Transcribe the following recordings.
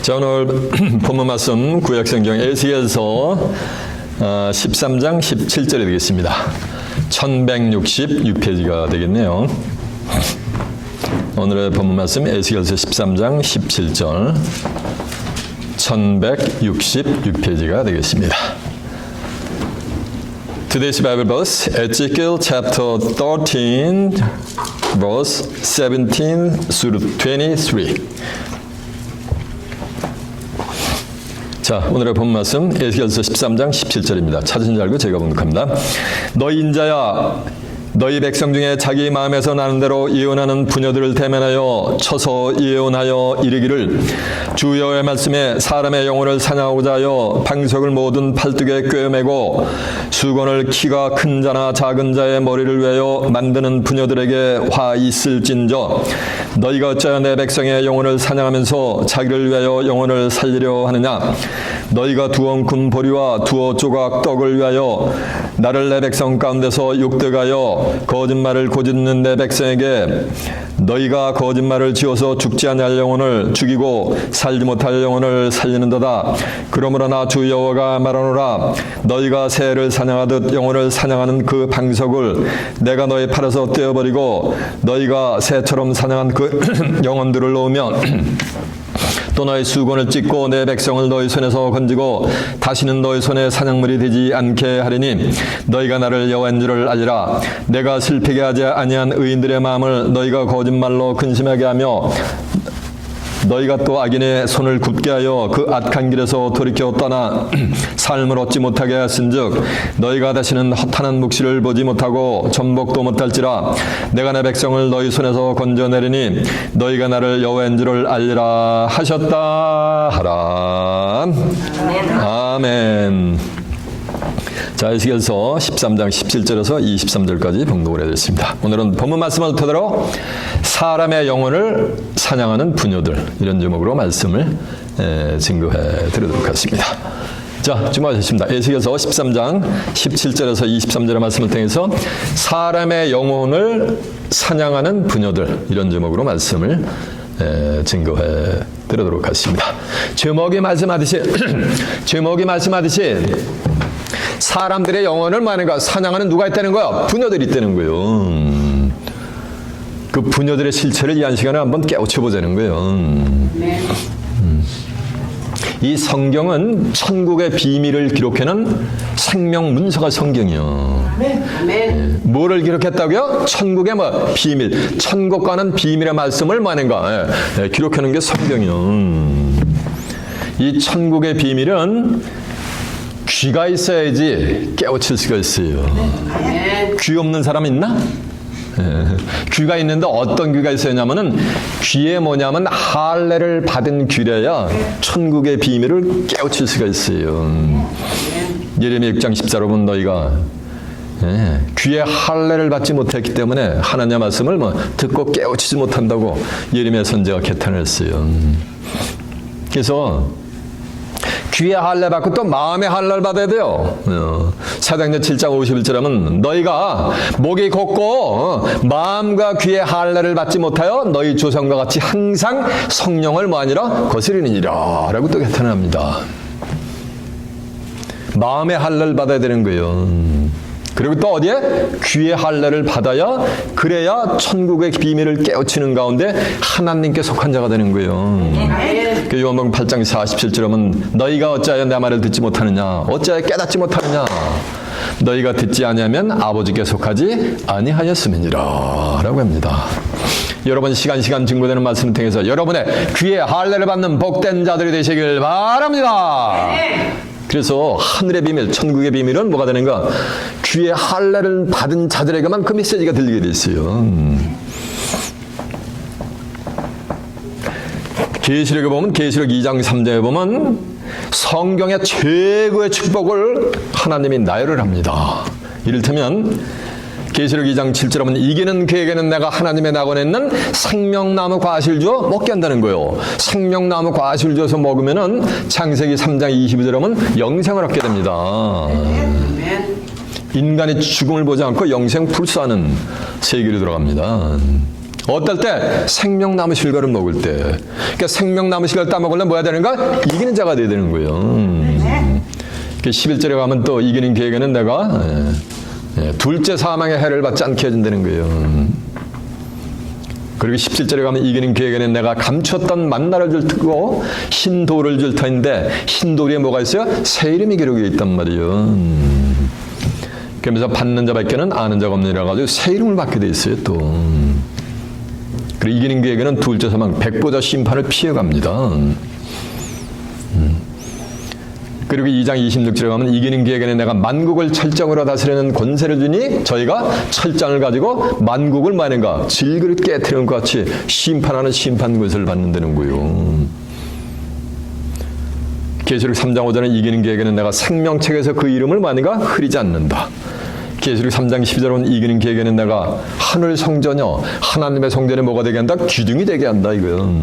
자, 오늘 본문 말씀 구약성경 에스겔서 13장 17절이 되겠습니다. 1166페이지가 되겠네요. 오늘의 본문 말씀 에스겔서 13장 17절 1166페이지가 되겠습니다. Today's Bible verse, Ezekiel chapter 13, verse 17 through 23. 자, 오늘의 본 말씀 에스겔서 13장 17절입니다. 찾으신 줄 알고 제가 봉독합니다. 너희 인자야, 너희 백성 중에 자기 마음에서 나는 대로 예언하는 부녀들을 대면하여 쳐서 예언하여 이르기를 주 여호와의 말씀에 사람의 영혼을 사냥하고자 하여 방석을 모든 팔뚝에 꿰매고 수건을 키가 큰 자나 작은 자의 머리를 외워 만드는 부녀들에게 화 있을진저 너희가 어찌하여 내 백성의 영혼을 사냥하면서 자기를 위하여 영혼을 살리려 하느냐. 너희가 두 엉큼 보리와 두어 조각 떡을 위하여 나를 내 백성 가운데서 욕되하여 거짓말을 고짓는 내 백성에게 너희가 거짓말을 지어서 죽지 아니할 영혼을 죽이고 살지 못할 영혼을 살리는도다. 그러므로 나 주 여호와가 말하노라. 너희가 새를 사냥하듯 영혼을 사냥하는 그 방석을 내가 너희 팔에서 떼어버리고 너희가 새처럼 사냥한 그 영혼들을 놓으면 또 너희 수건을 찢고 내 백성을 너희 손에서 건지고 다시는 너희 손에 사냥물이 되지 않게 하리니 너희가 나를 여호와인 줄을 알리라. 내가 슬피게 하지 아니한 의인들의 마음을 너희가 거짓말로 근심하게 하며 너희가 또 악인의 손을 굽게 하여 그 악한 길에서 돌이켜 떠나 삶을 얻지 못하게 하였은즉 너희가 다시는 허탄한 묵시를 보지 못하고 전복도 못할지라. 내가 내 백성을 너희 손에서 건져내리니 너희가 나를 여호와인 줄을 알리라 하셨다 하라. 아멘. 자, 에스겔서 13장 17절에서 23절까지 봉독을 해드렸습니다. 오늘은 본문 말씀을 토대로 사람의 영혼을 사냥하는 부녀들, 이런 제목으로 말씀을 증거해 드리도록 하겠습니다. 자, 주목하셨습니다. 에스겔서 13장 17절에서 23절의 말씀을 통해서 사람의 영혼을 사냥하는 부녀들, 이런 제목으로 말씀을 증거해 드리도록 하겠습니다. 제목이 말씀하듯이 사람들의 영혼을 뭐하는가? 사냥하는 누가 있다는 거야? 부녀들이 있다는 거예요. 그 부녀들의 실체를 이 한 시간에 한번 깨우쳐보자는 거예요. 이 성경은 천국의 비밀을 기록해놓은 생명 문서가 성경이요. 뭐를 기록했다고요? 천국의 비밀, 천국과는 비밀의 말씀을 뭐하는가? 기록해놓은 게 성경이요. 이 천국의 비밀은 귀가 있어야지 깨우칠 수가 있어요. 귀 없는 사람 있나? 귀가 있는데 어떤 귀가 있어야냐면은 귀에 뭐냐면 할례를 받은 귀래야 천국의 비밀을 깨우칠 수가 있어요. 예레미야 6장 14로 보면 너희가 귀에 할례를 받지 못했기 때문에 하나님의 말씀을 듣고 깨우치지 못한다고 예레미야 선지자가 개탄을 했어요. 그래서 귀에 할례 받고 또 마음의 할례를 받아야 돼요. 사도행전 7장 51절 하면 너희가 목이 곱고 마음과 귀에 할례를 받지 못하여 너희 조상과 같이 항상 성령을 뭐하니라? 거스리느니라 라고 또 개탄합니다. 마음의 할례를 받아야 되는 거예요. 그리고 또 어디에? 귀의 할례를 받아야 그래야 천국의 비밀을 깨우치는 가운데 하나님께 속한 자가 되는 거예요. 그 요한복음 8장 47절 하면 너희가 어찌하여 내 말을 듣지 못하느냐? 어찌하여 깨닫지 못하느냐? 너희가 듣지 아니하면 아버지께 속하지 아니하였음이니라 라고 합니다. 여러분 시간 증거되는 말씀을 통해서 여러분의 귀의 할례를 받는 복된 자들이 되시길 바랍니다. 그래서 하늘의 비밀, 천국의 비밀은 뭐가 되는가? 귀의 할례를 받은 자들에게만 그 메시지가 들리게 돼 있어요. 계시록에 보면 계시록 2장 3장에 보면 성경의 최고의 축복을 하나님이 나열을 합니다. 이를테면 계시록 2장 7절 하면 이기는 그에게는 내가 하나님의 낙원에 있는 생명나무 과실을 주어 먹게 한다는 거예요. 생명나무 과실을 주어서 먹으면은 창세기 3장 22절 하면 영생을 얻게 됩니다. 인간이 죽음을 보지 않고 영생 풀수하는 세계로 들어갑니다. 어떨 때? 생명나무 실과를 먹을 때. 그러니까 생명나무 실과를 따먹으려면 뭐 해야 되는가? 이기는 자가 돼야 되는 거예요. 11절에 가면 또 이기는 계획에는 내가 둘째 사망의 해를 받지 않게 해준다는 거예요. 그리고 17절에 가면 이기는 계획에는 내가 감췄던 만나를 줄 테고 흰 돌을 줄 터인데 흰 돌에 뭐가 있어요? 새 이름이 기록되어 있단 말이에요. 그러면서 받는 자밖에는 아는 자가 없느니라 가지고 새 이름을 받게 돼 있어요 또. 그리고 이기는 계획에는 둘째 사망 백보자 심판을 피해갑니다. 그리고 2장 26절에 가면 이기는 계획에는 내가 만국을 철장으로 다스리는 권세를 주니 저희가 철장을 가지고 만국을 마는가 질그릇 깨트리는 것 같이 심판하는 심판 권세를 받는다는 거예요. 계시록 3장 5절에 이기는 계획에는 내가 생명책에서 그 이름을 마는가 흐리지 않는다. 계시록 3장 12절은 이기는 계획에는 내가 하늘 성전이요 하나님의 성전에 뭐가 되게 한다? 기둥이 되게 한다 이거요.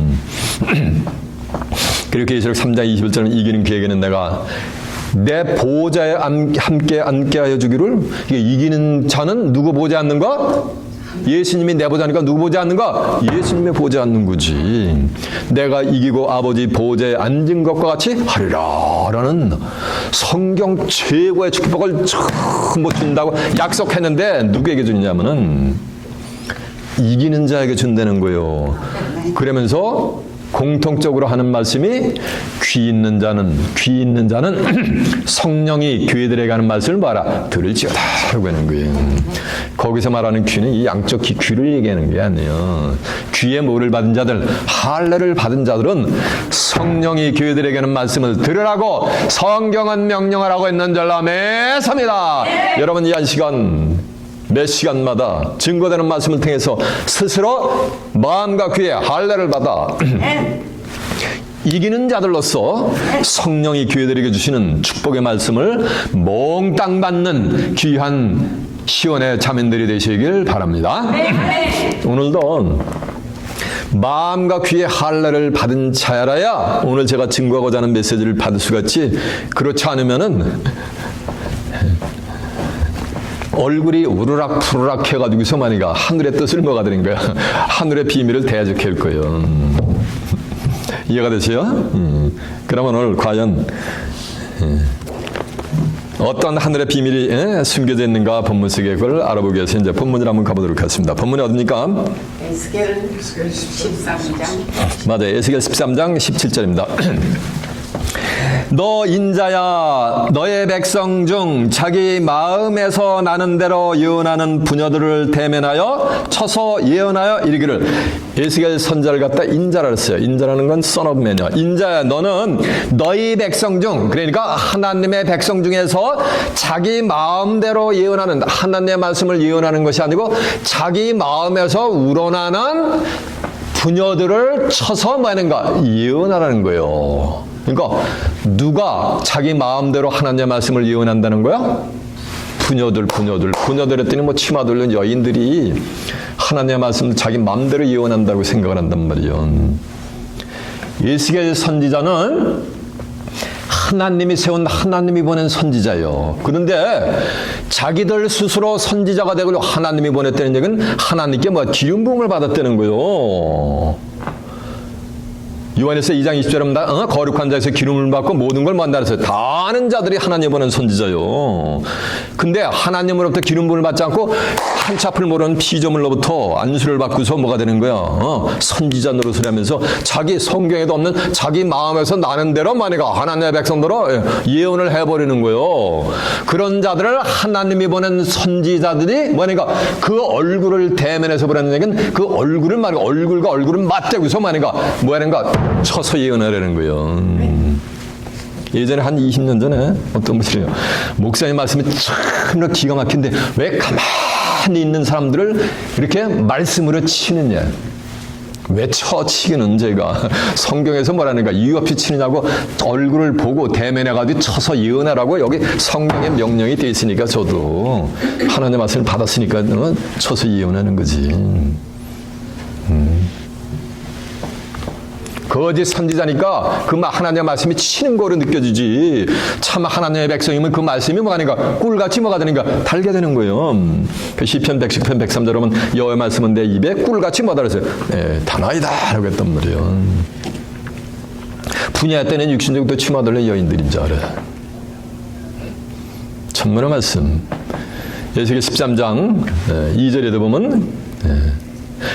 그리고 계시록 3장 21절은 이기는 계획에는 내가 내 보좌에 함께 앉게 하여 주기를. 이기는 자는 누구 보좌에 앉는가? 예수님이 내 보좌니까 누구 보좌에 앉는가? 예수님의 보좌에 앉는 거지. 내가 이기고 아버지 보좌에 앉은 것과 같이 하리라 라는 성경 최고의 축복을 전부 준다고 약속했는데 누구에게 주냐면은 이기는 자에게 준다는 거예요. 그러면서 공통적으로 하는 말씀이 귀 있는 자는 성령이 교회들에게 하는 말씀을 말아 들을지어다 라고 하는 거예요. 거기서 말하는 귀는 이 양쪽 귀를 얘기하는 게 아니에요. 귀에 뭐를 받은 자들, 할례를 받은 자들은 성령이 교회들에게 하는 말씀을 들으라고 성경은 명령하라고 했는 줄로 매섭니다. 여러분 이 한 시간 몇 시간마다 증거되는 말씀을 통해서 스스로 마음과 귀에 할례를 받아 이기는 자들로서 성령이 교회들에게 주시는 축복의 말씀을 몽땅 받는 귀한 시온의 자매들이 되시길 바랍니다. 오늘도 마음과 귀에 할례를 받은 자야라야 오늘 제가 증거하고자 하는 메시지를 받을 수가 있지. 그렇지 않으면은 얼굴이 우르락 푸르락 해가지고서 만이가 하늘의 뜻을 뭐가 되는 거야? 하늘의 비밀을 대적할 거예요. 이해가 되세요? 그러면 오늘 과연 어떤 하늘의 비밀이 숨겨져 있는가 본문 속에 그걸 알아보기 위해서 이제 본문을 한번 가보도록 하겠습니다. 본문이 어디입니까? 에스겔 13장. 맞아요. 에스겔 13장 17절입니다. 너 인자야 너의 백성 중 자기 마음에서 나는 대로 예언하는 부녀들을 대면하여 쳐서 예언하여 이르기를. 에스겔 선자를 갖다 인자라 했어요. 인자라는 건 son of man이야. 인자야 너는 너희 백성 중, 그러니까 하나님의 백성 중에서 자기 마음대로 예언하는, 하나님의 말씀을 예언하는 것이 아니고 자기 마음에서 우러나는 부녀들을 쳐서 뭐 하는가? 예언하라는 거예요. 그러니까 누가 자기 마음대로 하나님의 말씀을 예언한다는 거야? 부녀들 했더니 뭐 치마 돌린 여인들이 하나님의 말씀을 자기 마음대로 예언한다고 생각을 한단 말이에요. 에스겔 선지자는 하나님이 세운, 하나님이 보낸 선지자예요. 그런데 자기들 스스로 선지자가 되고 하나님이 보냈다는 얘기는 하나님께 뭐 기름 부음을 받았다는 거예요. 요한에서 2장 20절에 거룩한 자에서 기름을 받고 모든 걸 만나 그랬어요. 다 아는 자들이 하나님 보낸 선지자요. 근데 하나님으로부터 기름 부음을 받지 않고 한치 앞을 모르는 피조물로부터 안수를 받고서 뭐가 되는 거야? 선지자 노릇을 하면서 자기 성경에도 없는 자기 마음에서 나는 대로 만약에 하나님의 백성대로 예언을 해버리는 거예요. 그런 자들을 하나님이 보낸 선지자들이 뭐니까 그 얼굴을 대면해서 보라는 얘기는 그 얼굴을 말이야. 얼굴과 얼굴을 맞대고서 말이야. 뭐 하는가? 쳐서 예언하라는 거예요. 예전에 한 20년 전에 어떤 분이요, 목사님 말씀이 참 기가 막힌데 왜 가만히 있는 사람들을 이렇게 말씀으로 치느냐? 왜 치기는 제가 성경에서 뭐라는가 이유 없이 치느냐고 얼굴을 보고 대면해가지고 쳐서 예언하라고 여기 성경의 명령이 돼 있으니까 저도 하나님의 말씀을 받았으니까 쳐서 예언하는 거지. 거짓 선지자니까 그 하나님의 말씀이 치는 거로 느껴지지. 참 하나님의 백성이면 그 말씀이 뭐가 되는가? 꿀같이 뭐가 되는가? 달게 되는 거예요. 그 시편 110편 103절 보면 여호와의 말씀은 내 입에 꿀같이 뭐다 그랬어요? 단아이다 라고 했단 말이에요. 분야 때는 육신적으로 치마들는 여인들인 줄 알아. 천문의 말씀. 에스겔 13장 2절에도 보면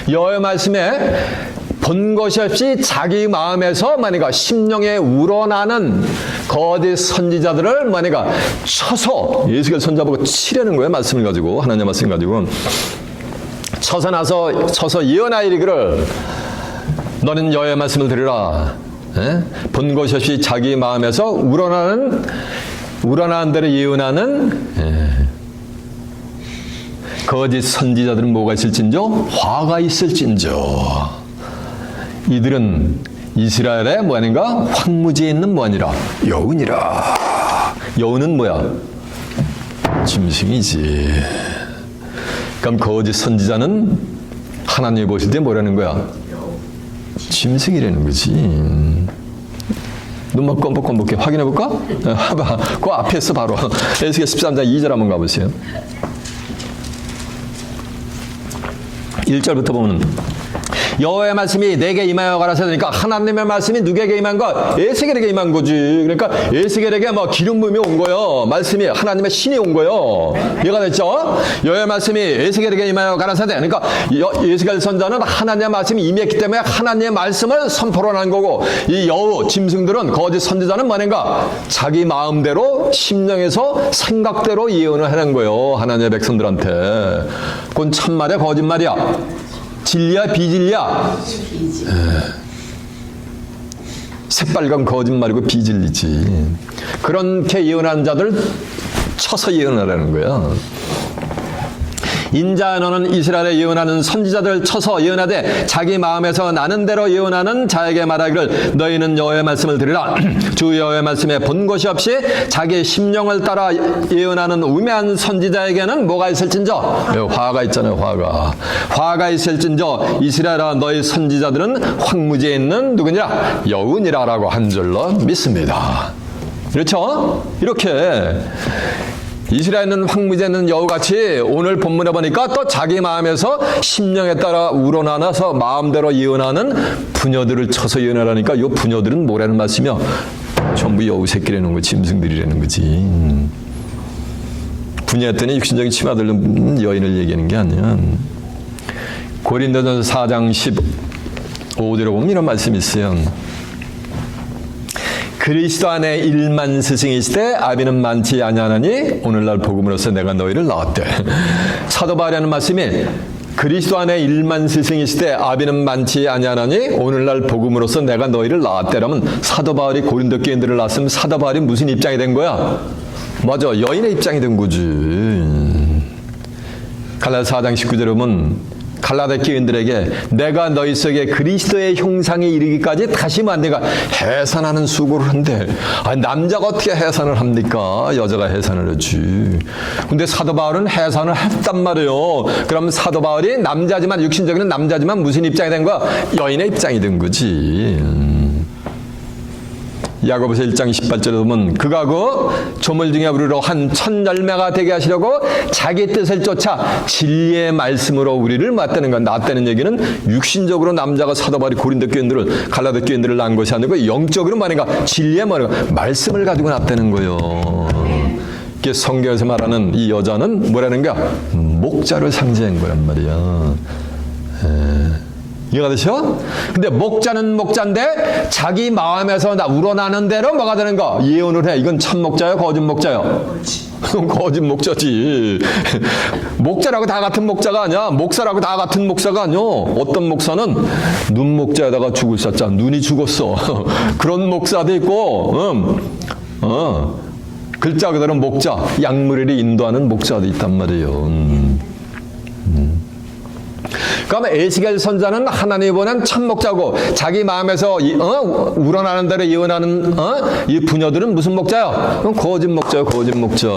여호와의 말씀에 본 것이 없이 자기 마음에서 만약에 심령에 우러나는 거짓 선지자들을 만약에 쳐서 에스겔 선지자 보고 치려는 거예요. 말씀을 가지고 하나님의 말씀을 가지고 쳐서 예언하이르기를 너는 여호와의 말씀을 들으라. 본 것이 없이 자기 마음에서 우러나는 대로 예언하는 거짓 선지자들은 뭐가 있을진저? 화가 있을진저. 이들은 이스라엘의 뭐아닌가? 황무지에 있는 뭐아니라 여운이라. 여운은 뭐야? 짐승이지. 그럼 거짓 선지자는 하나님이 보실 때 뭐라는 거야? 짐승이라는 거지. 눈만 껌뻑껌뻑해. 확인해볼까? 봐봐. 그 앞에 있어 바로. 에스겔 13장 2절 한번 가보세요. 1절부터 보면 여호와의 말씀이 내게 임하여 가라사 되니까 하나님의 말씀이 누구에게 임한 것? 에스겔에게 임한 거지. 그러니까 에스겔에게 뭐 기름 부음이 온 거요. 말씀이 하나님의 신이 온 거요. 이해가 됐죠? 여호와의 말씀이 에스겔에게 임하여 가라사 되. 그러니까 에스겔 선자는 하나님의 말씀이 임했기 때문에 하나님의 말씀을 선포를 한 거고, 이 여우 짐승들은 거짓 선지자는 뭐는가? 자기 마음대로 심령에서 생각대로 예언을 하는 거예요. 하나님의 백성들한테. 그건 참말이야 거짓말이야? 진리야 비진리야? 새빨간 거짓말이고 비진리지. 그렇게 예언하는 자들 쳐서 예언하라는 거야. 인자 너는 이스라엘에 예언하는 선지자들을 쳐서 예언하되 자기 마음에서 나는 대로 예언하는 자에게 말하기를 너희는 여호와의 말씀을 들으라. 주 여호와의 말씀에 본 것이 없이 자기 심령을 따라 예언하는 우매한 선지자에게는 뭐가 있을진저? 화가 있잖아요. 화가 있을진저 이스라엘아 너희 선지자들은 황무지에 있는 누구니라? 여운이라라고 한 줄로 믿습니다. 그렇죠? 이렇게 이스라엘은 황무지에 있는 여우같이 오늘 본문에 보니까 또 자기 마음에서 심령에 따라 우러나서 마음대로 예언하는 부녀들을 쳐서 예언하라니까 이 부녀들은 뭐라는 말씀이야? 전부 여우 새끼라는 거지, 짐승들이라는 거지. 부녀했더니 육신적인 치마들은 여인을 얘기하는 게 아니야. 고린도전서 4장 15절에 보면 이런 말씀이 있어요. 그리스도 안에 1만 스승이 있으되 아비는 많지 아니하나니 오늘날 복음으로써 내가 너희를 낳았대. 사도 바울이 하는 말씀이 그리스도 안에 1만 스승이 있으되 아비는 많지 아니하나니 오늘날 복음으로써 내가 너희를 낳았대라면 사도 바울이 고린도 교인들을 낳았으면 사도 바울이 무슨 입장이 된 거야? 맞아, 여인의 입장이 된 거지. 갈라디아 4장 19절에 보면 갈라디아 교인들에게 내가 너희 속에 그리스도의 형상에 이르기까지 다시 내가 해산하는 수고를 한대. 남자가 어떻게 해산을 합니까? 여자가 해산을 하지. 근데 사도 바울은 해산을 했단 말이에요. 그럼 사도 바울이 남자지만 육신적인 남자지만 무슨 입장이 된 거야? 여인의 입장이 된 거지. 야고보서 1장 18절에 보면 그가 그 조물 중에 우리로 한 첫 열매가 되게 하시려고 자기 뜻을 쫓아 진리의 말씀으로 우리를 맞다는 건 낳았다는 얘기는 육신적으로 남자가 사도 바울이 고린도 교인들을 갈라디아 교인들을 낳은 것이 아니고 영적으로 말인가 진리의 말씀을 가지고 낳았다는 거예요. 이게 성경에서 말하는 이 여자는 뭐라는 거야? 목자를 상징한 거란 말이야. 이해가 되셔? 근데 목자는 목자인데 자기 마음에서 우러나는 대로 뭐가 되는 거? 예언을 해. 이건 참 목자요? 거짓 목자요? 거짓 목자지. 목자라고 다 같은 목자가 아니야. 목사라고 다 같은 목사가 아니야. 어떤 목사는 눈 목자에다가 죽을 쌌잖아. 눈이 죽었어. 그런 목사도 있고, 글자 그대로 목자, 약물을 인도하는 목자도 있단 말이에요. 그러면 에스겔 선자는 하나님이 보낸 참 목자고 자기 마음에서 우러나는 대로 예언하는 이 부녀들은 무슨 목자요? 거짓 목자요. 거짓 목자.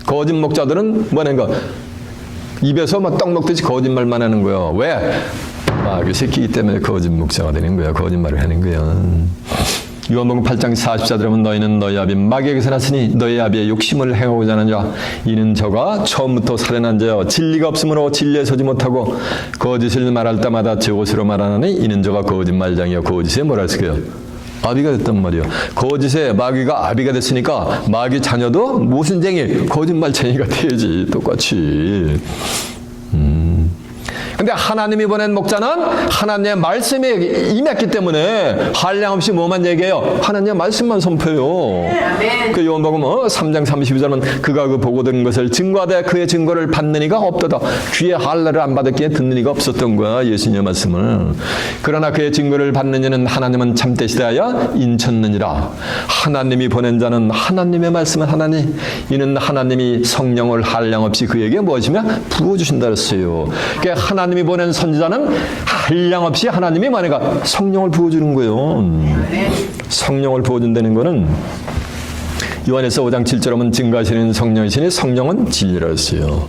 거짓 목자들은 뭐냐는 거 입에서 떡 먹듯이 거짓말만 하는 거예요. 왜? 마귀 새끼이기 때문에 거짓 목자가 되는 거야. 거짓말을 하는 거야. 요한복음 8장 44절에 보면 너희는 너희 아비 마귀에게서 났으니 너희 아비의 욕심을 행하고자 하는 자 이는 저가 처음부터 살인한 자여 진리가 없으므로 진리에 서지 못하고 거짓을 말할 때마다 제 것으로 말하나니 이는 저가 거짓말장이여 거짓에 뭐라 했을까요? 아비가 됐단 말이에요. 거짓에 마귀가 아비가 됐으니까 마귀 자녀도 모순쟁이 거짓말쟁이가 되지 똑같이. 근데 하나님이 보낸 목자는 하나님의 말씀에 임했기 때문에 한량없이 뭐만 얘기해요? 하나님의 말씀만 선포해요. 그 요한복음 3장 32절은 그가 그 보고 들은 것을 증거하되 그의 증거를 받는 이가 없도다. 귀에 할례를 안 받았기에 듣는 이가 없었던 거야. 예수님의 말씀을. 그러나 그의 증거를 받는 이는 하나님은 참되시다하여 인쳤느니라. 하나님이 보낸 자는 하나님의 말씀은 하나니 이는 하나님이 성령을 한량없이 그에게 무엇이며 부어주신다 그랬어요. 그러니까 하나님이 보낸 선지자는 한량없이 하나님이 만약에 성령을 부어주는 거예요. 성령을 부어준다는 거는 요한에서 5장 7절에 보면 증거하시는 성령이시니 성령은 진리라 했어요.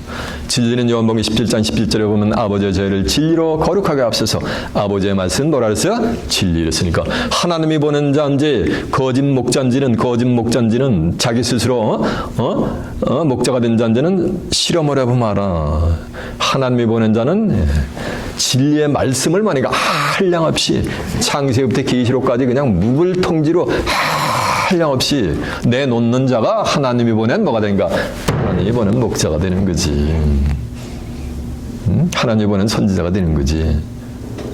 진리는 요한복음 17장 11절에 보면 아버지의 저희를 진리로 거룩하게 앞서서 아버지의 말씀은 뭐라 그랬어요? 진리랬으니까 하나님이 보낸 자인지 거짓 목자인지는 자기 스스로 목자가 된 자인지는 실험을 해보마라. 하나님이 보낸 자는 진리의 말씀을 만약에 한량없이 창세기부터 계시록까지 그냥 무불통지로 한량없이 내놓는 자가 하나님이 보낸 뭐가 되는가? 하나님이 보낸 목자가 되는 거지. 하나님이 보낸 선지자가 되는 거지.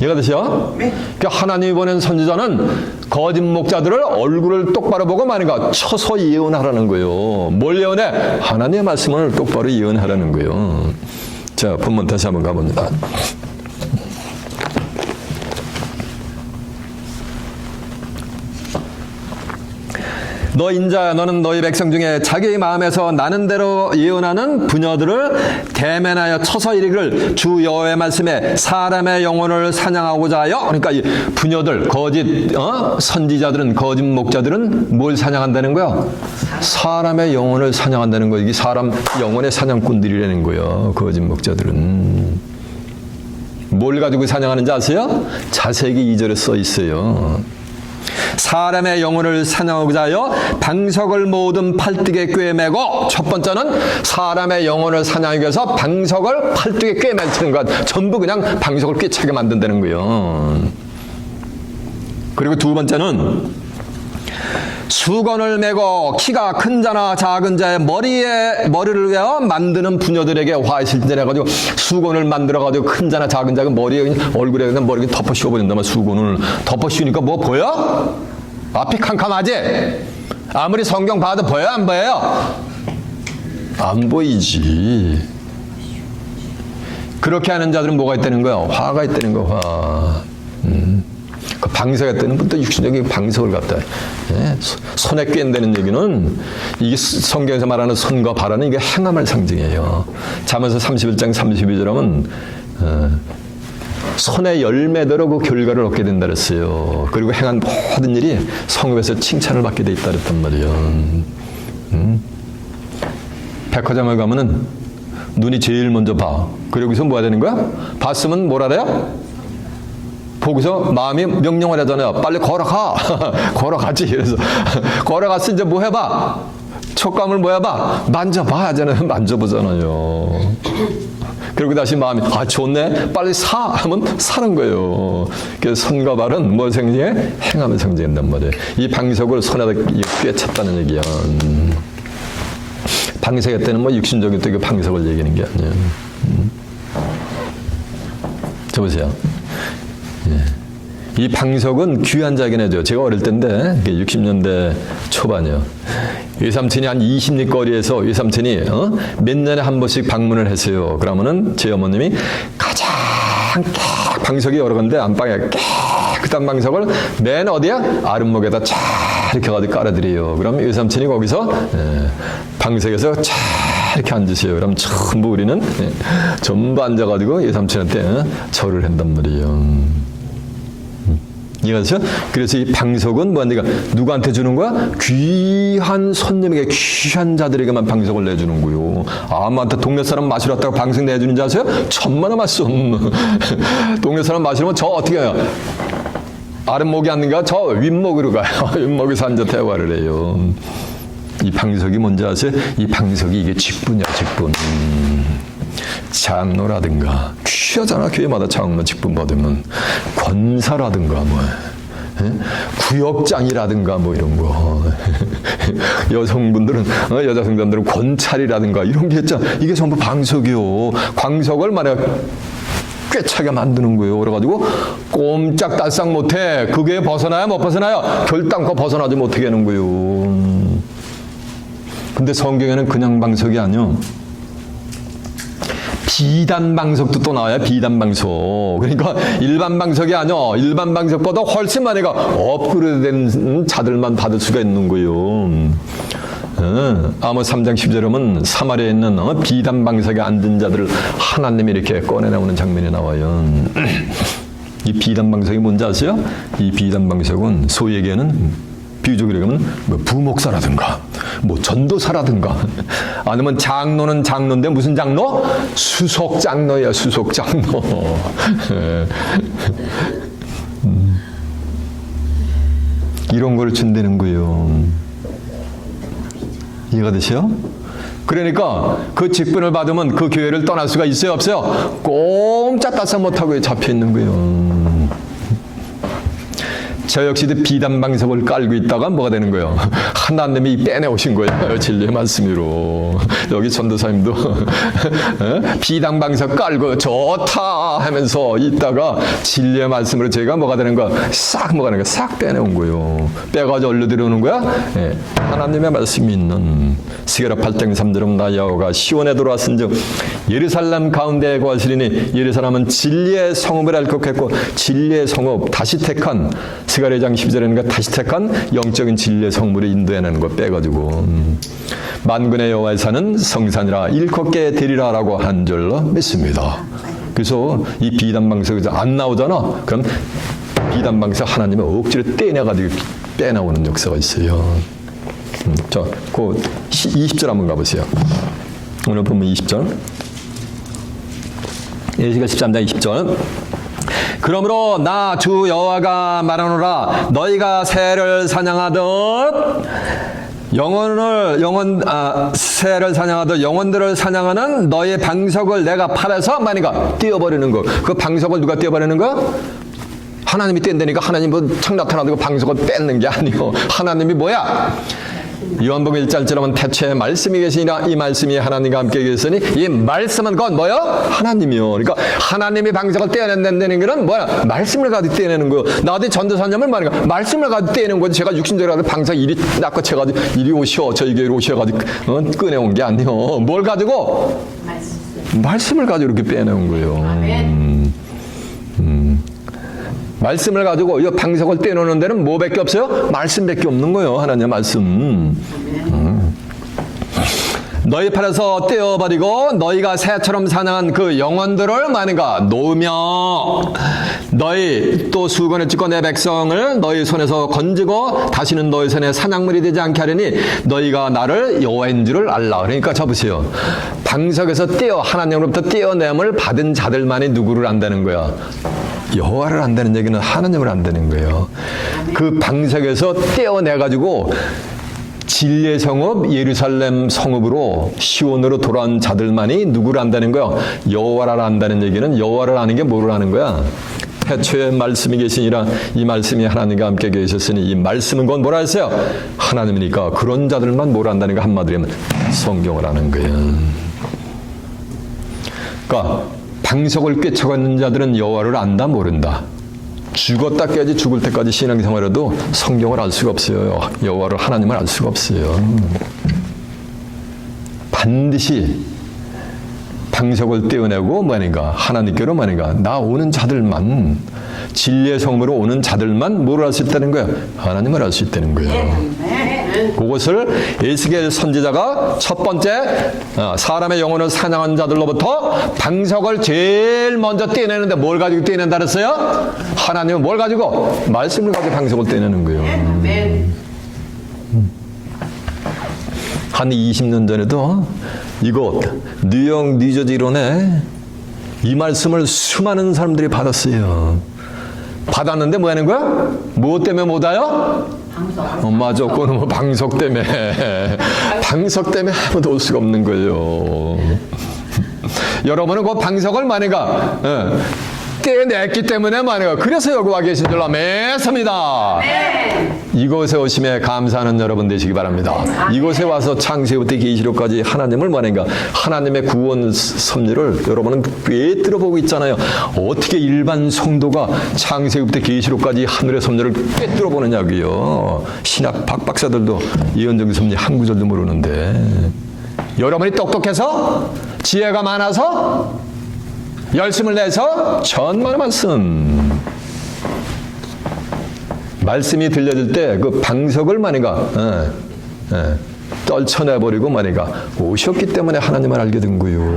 이해가 되시죠? 네. 그러니까 하나님이 보낸 선지자는 거짓 목자들을 얼굴을 똑바로 보고 만약에 쳐서 예언하라는 거예요. 뭘 예언해? 하나님의 말씀을 똑바로 예언하라는 거예요. 자, 본문 다시 한번 가봅니다. 너 인자야 너는 너희 백성 중에 자기 마음에서 나는 대로 예언하는 부녀들을 대면하여 쳐서 이르기를 주 여호와의 말씀에 사람의 영혼을 사냥하고자 하여. 그러니까 이 부녀들 거짓 선지자들은 거짓 목자들은 뭘 사냥한다는 거야? 사람의 영혼을 사냥한다는 거야. 이게 사람 영혼의 사냥꾼들이라는 거예요. 거짓 목자들은 뭘 가지고 사냥하는지 아세요? 자세히 2절에 써 있어요. 사람의 영혼을 사냥하고자 하여 방석을 모든 팔뚝에 꿰매고. 첫 번째는 사람의 영혼을 사냥하기 위해서 방석을 팔뚝에 꿰매는 것. 전부 그냥 방석을 꿰차게 만든다는 거예요. 그리고 두 번째는 수건을 메고 키가 큰 자나 작은 자의 머리를 위하여 만드는 부녀들에게 화실전해가지고 수건을 만들어가지고 큰 자나 작은 자가 머리에 얼굴에 그냥 머리에 덮어 씌워버린다면 수건을 덮어 씌우니까 뭐 보여? 앞이 캄캄하지? 아무리 성경 봐도 보여 안 보여요? 안 보이지. 그렇게 하는 자들은 뭐가 있다는 거야? 화가 있다는 거야. 화. 그 방석에 뜨는 분도 육신적인 방석을 갖다 손에 꿰는다는 얘기는 이게 성경에서 말하는 손과 발은 이게 행함을 상징해요. 잠언서 31장 32절에 하면 손에 열매대로 그 결과를 얻게 된다 그랬어요. 그리고 행한 모든 일이 성읍에서 칭찬을 받게 돼 있다 그랬단 말이에요. 백화점에 가면은 눈이 제일 먼저 봐. 그러고서 뭐 해야 되는 거야? 봤으면 뭐라 그래요? 보고서 마음이 명령을 하잖아요. 빨리 걸어가. 걸어가지. 그래서 걸어가서 이제 뭐 해봐? 촉감을 뭐 해봐? 만져봐 하잖아요. 만져보잖아요. 그리고 다시 마음이 좋네. 빨리 사 하면 사는 거예요. 그래서 손과 발은 뭐 상징해? 행함을 상징한단 말이에요. 이 방석을 손에다 꿰찼다는 얘기야. 방석에 때는 뭐 육신적인 또 그 방석을 얘기하는 게 아니에요. 저 보세요. 이 방석은 귀한 자긴 해죠. 제가 어릴 때인데 60년대 초반이요. 외삼촌이 한 20리 거리에서 외삼촌이 몇 년에 한 번씩 방문을 했어요. 그러면은 제 어머님이 가장 방석이 여러 건데 안방에 깨끗한 방석을 맨 어디야? 아랫목에다 쫙 이렇게 가지고 깔아드려요. 그럼 외삼촌이 거기서 방석에서 쫙 이렇게 앉으세요. 그럼 전부 우리는 전부 앉아가지고 외삼촌한테 절을 한단 말이에요. 이해가죠? 그래서 이 방석은 뭐니까 누구한테 주는 거야? 귀한 손님에게, 귀한 자들에게만 방석을 내주는 거요. 아무한테 동네 사람 마시러 왔다가 방석 내주는 줄 아세요? 천만의 말씀. 동네 사람 마시려면 저 어떻게 해요? 아랫목이 아닌가? 저 윗목으로 가요. 윗목에서 앉아 대화를 해요. 이 방석이 뭔지 아세요? 이 방석이 이게 직분이야, 직분. 장로라든가 귀하잖아. 교회마다 장로 직분 받으면 권사라든가 뭐 구역장이라든가 뭐 이런 거 여성분들은 여자 성도들은 권찰이라든가 이런 게 있잖아. 이게 전부 방석이요. 광석을 만약 꿰차게 만드는 거예요. 그래가지고 꼼짝달싹 못해. 그게 벗어나야 못 벗어나요. 결단코 벗어나지 못하게 하는 거예요. 근데 성경에는 그냥 방석이 아니요. 비단 방석도 또 나와요. 비단 방석. 그러니까 일반 방석이 아니요. 일반 방석보다 훨씬 많이가 업그레이드된 자들만 받을 수가 있는 거예요. 아모스 3장 10절에 보면 사마리아에 있는 비단 방석에 앉은 자들을 하나님이 이렇게 꺼내 나오는 장면이 나와요. 이 비단 방석이 뭔지 아세요? 이 비단 방석은 소위 얘기하는 비유적으로 얘기하면 뭐 부목사라든가 뭐 전도사라든가 아니면 장로는 장로인데 무슨 장로? 수석 장로야. 수석 장로. 이런 걸 준다는 거예요. 이해가 되세요? 그러니까 그 직분을 받으면 그 교회를 떠날 수가 있어요, 없어요? 꼼짝달싹 못하고 잡혀 있는 거예요. 저 역시도 비단 방석을 깔고 있다가 뭐가 되는 거예요? 하나님이 빼내오신 거예요. 진리의 말씀으로. 여기 전도사님도 비단 방석 깔고 좋다 하면서 있다가 진리의 말씀으로 제가 뭐가 되는 거야? 싹 뭐가 되는 거야? 싹 빼내온 거예요. 빼가지고 얼로 들여오는 거야? 네. 하나님의 말씀이 있는 스게라 8장 3절은 나 여호와가 시온에 들어왔은즉 예루살렘 가운데에 거하시리니 예루살렘은 진리의 성읍을 알곡했고 진리의 성읍 다시 택한 스가랴 2장 12절에는 다시 택한 영적인 진리의 성물을 인도해내는 거 빼가지고 만군의 여호와의 산은 성산이라 일컫게 되리라라고 한 줄로 믿습니다. 그래서 이 비단방석에서 안 나오잖아. 그럼 비단방석 하나님이 억지로 떼내가지고 빼나오는 역사가 있어요. 자, 그 20절 한번 가보세요. 오늘 보면 20절. 예시가 13장 20절. 그러므로 나 주 여호와가 말하노라 너희가 새를 사냥하듯 새를 사냥하듯 영혼들을 사냥하는 너희 방석을 내가 팔아서 만이가 띄어버리는 거. 그 방석을 누가 띄어버리는 거? 하나님이 뗀다니까. 하나님이 뭐 창 나타나고 방석을 뺏는 게 아니요. 하나님이 뭐야? 요한복음 1절처럼 태초에 말씀이 계시니라 이 말씀이 하나님과 함께 계시니 이 말씀은 그건 뭐요? 하나님이요. 그러니까 하나님이 방석을 떼어낸다는 것은 뭐야? 말씀을 가지고 떼어내는 거요. 나 어디 전도사님을 말하니까 말씀을 가지고 떼어내는 거지. 제가 육신적으로 가지고 방석 이리 낚고 쳐가지고 이리 오셔 저희 교회로 오셔가지고 꺼내온 게 아니요. 뭘 가지고? 말씀을 가지고 이렇게 빼내온 거예요. 말씀을 가지고 이 방석을 떼놓는 데는 뭐밖에 없어요? 말씀밖에 없는 거예요. 하나님의 말씀. 너희 팔에서 떼어버리고 너희가 새처럼 사냥한 그 영혼들을 만인가 놓으며 너희 또 수건을 찢고 내 백성을 너희 손에서 건지고 다시는 너희 손에 사냥물이 되지 않게 하려니 너희가 나를 여호와인 줄을 알라. 그러니까 접으세요. 방석에서 하나님으로부터 떼어냄을 받은 자들만이 누구를 안다는 거야? 여호와를 안다는 얘기는 하나님을 안다는 거예요. 그 방석에서 떼어내가지고 진리의 성읍 예루살렘 성읍으로 시온으로 돌아온 자들만이 누구를 안다는 거야? 여호와를 안다는 얘기는 여호와를 아는 게 뭐를 아는 거야? 태초에 말씀이 계시니라 이 말씀이 하나님과 함께 계셨으니 이 말씀은 건 뭐라 했어요? 하나님이니까 그런 자들만 뭘 안다는 거 한마디로 하면 성경을 아는 거예요. 그러니까 방석을 꿰차고 있는 자들은 여호와를 안다 모른다. 죽었다 깨지 죽을 때까지 신앙생활해도 성경을 알 수가 없어요. 여호와를 하나님을 알 수가 없어요. 반드시 방석을 떼어내고 뭐니까 하나님께로 뭐니까 나오는 자들만 진리의 성으로 오는 자들만 뭘 알 수 있다는 거야? 하나님을 알 수 있다는 거예요. 그것을 에스겔 선지자가 첫 번째 사람의 영혼을 사냥한 자들로부터 방석을 제일 먼저 떼내는데 뭘 가지고 떼낸다 그랬어요? 하나님은 뭘 가지고? 말씀을 가지고 방석을 떼내는 거예요. 아멘. 한 20년 전에도 이곳 뉴욕 뉴저지론에 이 말씀을 수많은 사람들이 받았어요. 받았는데 뭐 하는 거야? 무엇 때문에 못 와요? 맞아. 그거는 뭐 방석 때문에. 방석 때문에 아무도 올 수가 없는 거예요. 여러분은 그 방석을 만약에 떼냈기 때문에 만약에 그래서 여기 와 계신 줄로 믿습니다. 이곳에 오심에 감사하는 여러분 되시기 바랍니다. 이곳에 와서 창세부터 계시록까지 하나님을 만약에 하나님의 구원 섭리를 여러분은 꿰뚫어 보고 있잖아요. 어떻게 일반 성도가 창세부터 계시록까지 하늘의 섭리를 꿰뚫어 보느냐고요. 신학 박박사들도 예언적 섭리 한 구절도 모르는데 여러분이 똑똑해서 지혜가 많아서 열심을 내서 천만의 말씀이 들려질 때 그 방석을 만약에 떨쳐내버리고 만약에 오셨기 때문에 하나님을 알게 된 거예요.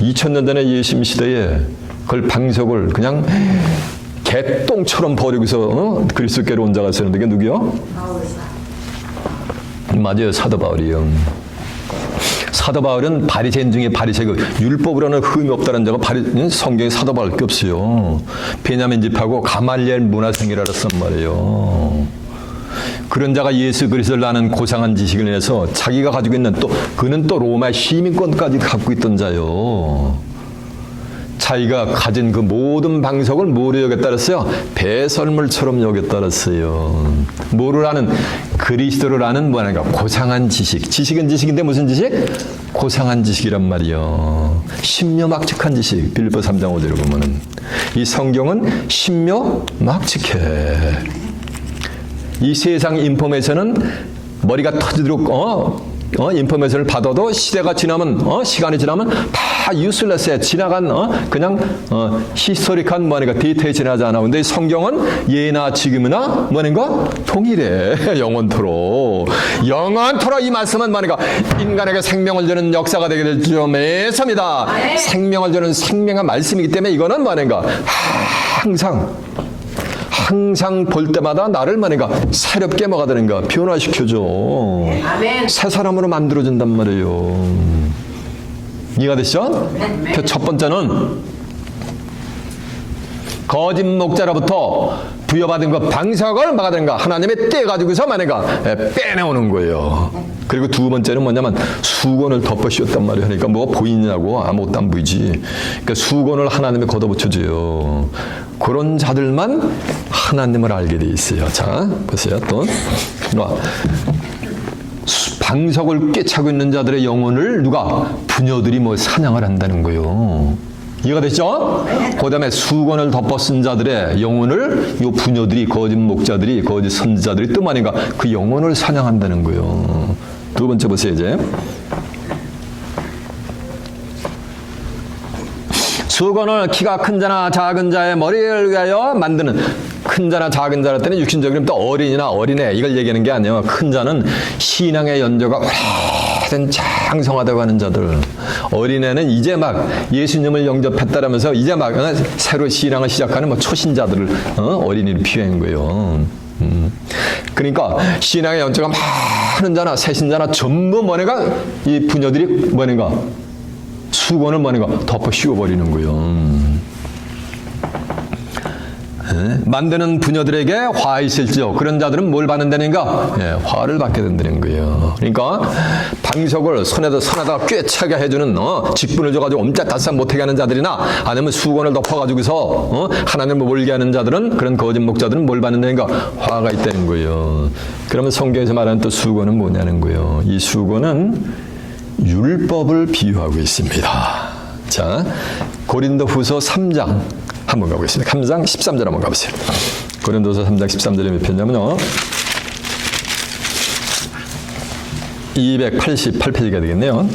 2000년 전에 예수님 시대에 그걸 방석을 그냥 개똥처럼 버리고서 그리스도께로 온 자가 있었는데 그게 누구요? 맞아요. 사도 바울이요. 사도 바울은 바리새인 중에 바리새인, 율법으로는 흠이 없다는 자가 성경에 사도 바울밖에 없어요. 베냐민 집하고 가말리엘 문화생이라 그랬단 말이에요. 그런 자가 예수 그리스도를 아는 고상한 지식을 인해서 자기가 가지고 있는 그는 또 로마 시민권까지 갖고 있던 자요. 자기가 가진 그 모든 방석을 뭐로 여겼다 그랬어요? 배설물처럼 여겼다 그랬어요. 뭐를 아는? 그리스도를 아는 뭐라는가? 고상한 지식. 지식은 지식인데 무슨 지식? 고상한 지식이란 말이요. 신묘막측한 지식. 빌립보 3장 5절에 보면은 이 성경은 신묘막측해. 이 세상 인포메이션은 머리가 터지도록 인포메이션을 받아도 시대가 지나면 시간이 지나면 다 유슬레스에 지나간 그냥 히스토리칸 뭐니까 데이터에 지나지 않아. 근데 성경은 예나 지금이나 뭐는가 동일해. 영원토록 이 말씀은 뭐니까 인간에게 생명을 주는 역사가 되게 될 줄 믿습니다. 생명을 주는 생명의 말씀이기 때문에 이거는 뭐는가 항상 볼 때마다 나를 뭐니까 새롭게 뭐가 되는가 변화시켜줘. 새 사람으로 만들어준단 말이에요. 이해가 되시죠? 첫 번째는 거짓 목자로부터 부여받은 그 방석을 뭐가 되는가 하나님의 떼가지고서 뭐니까 빼내오는 거예요. 그리고 두 번째는 뭐냐면 수건을 덮어 씌웠단 말이에요. 그러니까 뭐가 보이냐고 아무것도 안 보이지. 그러니까 수건을 하나님이 걷어붙여줘요. 그런 자들만 하나님을 알게 돼 있어요. 자, 보세요. 또 방석을 꿰차고 있는 자들의 영혼을 부녀들이 사냥을 한다는 거예요. 이해가 됐죠? 그 다음에 수건을 덮어 쓴 자들의 영혼을 이 부녀들이, 거짓 목자들이, 거짓 선지자들이 또 뭐니까 그 영혼을 사냥한다는 거예요. 두 번째 보세요, 이제. 수건을 키가 큰 자나 작은 자의 머리를 위하여 만드는 큰 자나 작은 자라 때는 육신적으로 또 어린이나 어린애 이걸 얘기하는 게 아니에요. 큰 자는 신앙의 연조가 오래된 장성하다고 하는 자들. 어린애는 이제 막 예수님을 영접했다라면서 이제 막 새로 신앙을 시작하는 초신자들을 어린이를 비유한 거예요. 그러니까 신앙의 연조가 많은 자나 새신자나 전부 뭐네가 이 부녀들이 뭐네가 수건을 뭐네가 덮어 씌워버리는 거예요. 만드는 부녀들에게 화 있을지요. 그런 자들은 뭘 받는다는가? 화를 받게 된다는 거예요. 그러니까 방석을 손에다 꿰차게 해주는 직분을 줘가지고 옴짝달싹 못하게 하는 자들이나 아니면 수건을 덮어가지고서 하나님을 몰게 하는 자들은 그런 거짓 목자들은 뭘 받는다는가? 화가 있다는 거예요. 그러면 성경에서 말하는 또 수건은 뭐냐는 거예요. 이 수건은 율법을 비유하고 있습니다. 자, 고린도후서 3장 한번 가보겠습니다. 3장 13절 한번 가보세요. 고린도서 3장 13절에 몇 편이냐면요. 288페이지가 되겠네요.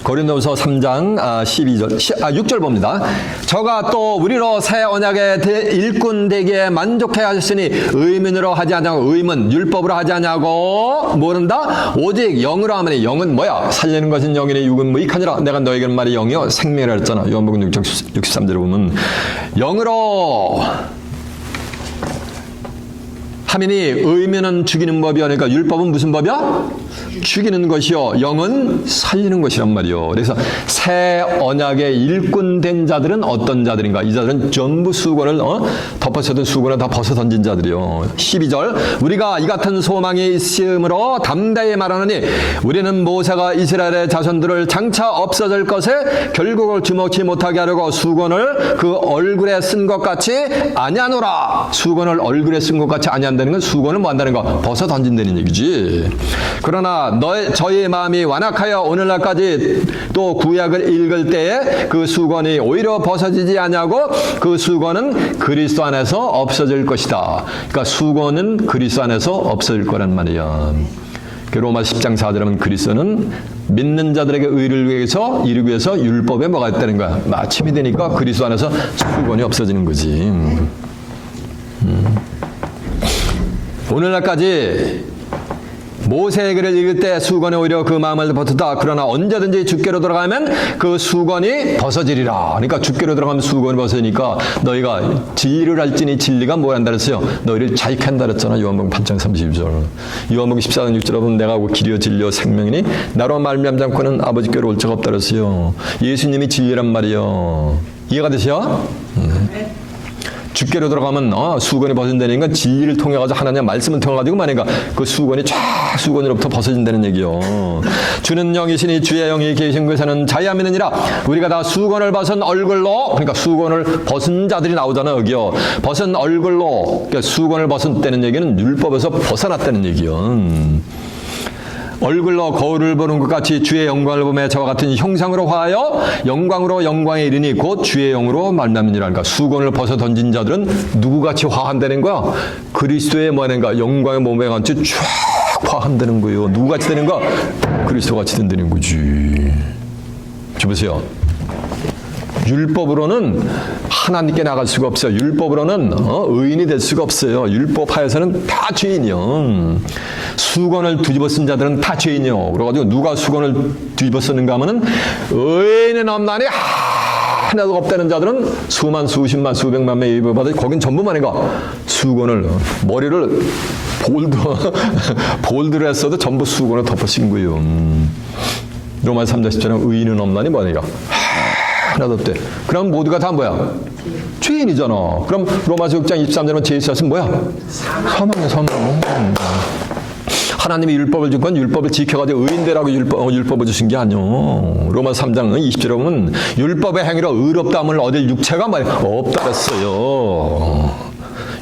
고린도서 3장 6절 봅니다. 저가 또 우리로 새 언약의 일꾼 되기에 만족해 하셨으니 의문으로 하지 않냐고. 의문 율법으로 하지 않냐고. 모른다? 오직 영으로 하면 영은 뭐야? 살리는 것은 영이니 육은 무익하니라. 내가 너에게는 말이 영이요 생명이라 했잖아. 요한복음 6장 63절에 보면 영으로 하민이 의면은 죽이는 법이야. 그러니까 율법은 무슨 법이야? 죽이는 것이요. 영은 살리는 것이란 말이요. 그래서 새 언약의 일꾼 된 자들은 어떤 자들인가? 이 자들은 전부 수건을 덮어쓰던 수건을 다 벗어 던진 자들이요. 12절 우리가 이 같은 소망이 있으므로 담대히 말하느니 우리는 모세가 이스라엘의 자손들을 장차 없어질 것에 결국을 주목치 못하게 하려고 수건을 그 얼굴에 쓴 것 같이 아니하노라. 수건을 얼굴에 쓴 것 같이 아니한다는 건 수건을 뭐 한다는 거? 벗어 던진다는 얘기지. 그러나 저희의 마음이 완악하여 오늘날까지 또 구약을 읽을 때에 그 수건이 오히려 벗어지지 않냐고. 그 수건은 그리스도 안에서 없어질 것이다. 그러니까 수건은 그리스도 안에서 없어질 거란 말이야. 로마 10장 4절에 보면 그리스도는 믿는 자들에게 의를 위해서 이루기 위해서 율법에 뭐가 있다는 거야. 마침이 되니까 그리스도 안에서 수건이 없어지는 거지. 오늘날까지 모세의 글을 읽을 때 수건이 오히려 그 마음을 벗었다. 그러나 언제든지 주께로 돌아가면 그 수건이 벗어지리라. 그러니까 주께로 들어가면 수건이 벗으니까 너희가 진리를 알지니 진리가 뭘 한다 그랬어요? 너희를 자유케 한다 그랬잖아. 요한복음 8장 32절. 요한복음 14장 6절에 보면 내가 길이요 진리요 생명이니 나로 말미암지 않고는 아버지께로 올 자가 없다 그랬어요. 예수님이 진리란 말이요. 이해가 되세요? 주께로 들어가면 수건이 벗어진다는 건 진리를 통해 가지고 하나님의 말씀을 통해 가지고 말이니까 그 수건이 쫙 수건으로부터 벗어진다는 얘기요. 주는 영이시니 주의 영이 계신 곳에는 자유함이 있느니라. 우리가 다 수건을 벗은 얼굴로, 그러니까 수건을 벗은 자들이 나오잖아 여기요. 벗은 얼굴로, 그러니까 수건을 벗었다는 얘기는 율법에서 벗어났다는 얘기요. 얼굴로 거울을 보는 것 같이 주의 영광을 보며 저와 같은 형상으로 화하여 영광으로 영광에 이르니 곧 주의 영으로 말미암으니라. 그러니까 수건을 벗어 던진 자들은 누구같이 화한다는 거야? 그리스도의 뭐하는가? 영광의 몸에 같이 쫙 화한다는 거예요. 누구같이 되는 거야? 그리스도같이 된다는 거지. 보세요. 율법으로는 하나님께 나갈 수가 없어요. 율법으로는 의인이 될 수가 없어요. 율법하에서는 다 죄인이요. 수건을 뒤집어 쓴 자들은 다 죄인이요. 그래가지고 누가 수건을 뒤집어 쓰는가 하면은 의인은 없나니 하나도 없다는 자들은 수만 수십만 수백만 명의 예배 받아 거긴 전부 말인가 수건을 머리를 볼드를 했어도 전부 수건을 덮어 쓴 거예요. 로마 3장 10절에 의인은 없나니 뭐니까 하나도 없대. 그럼 모두가 다 뭐야? 죄인이잖아. 그럼 로마서 6장 23절은 죄의 stat은 뭐야? 사망이야, 사망. 하나님이 율법을 준 건 율법을 지켜가지고 의인되라고 율법을 주신 게 아니오. 로마 3장 20절에 보면 율법의 행위로 의롭다함을 얻을 육체가 말이야 없다 그랬어요.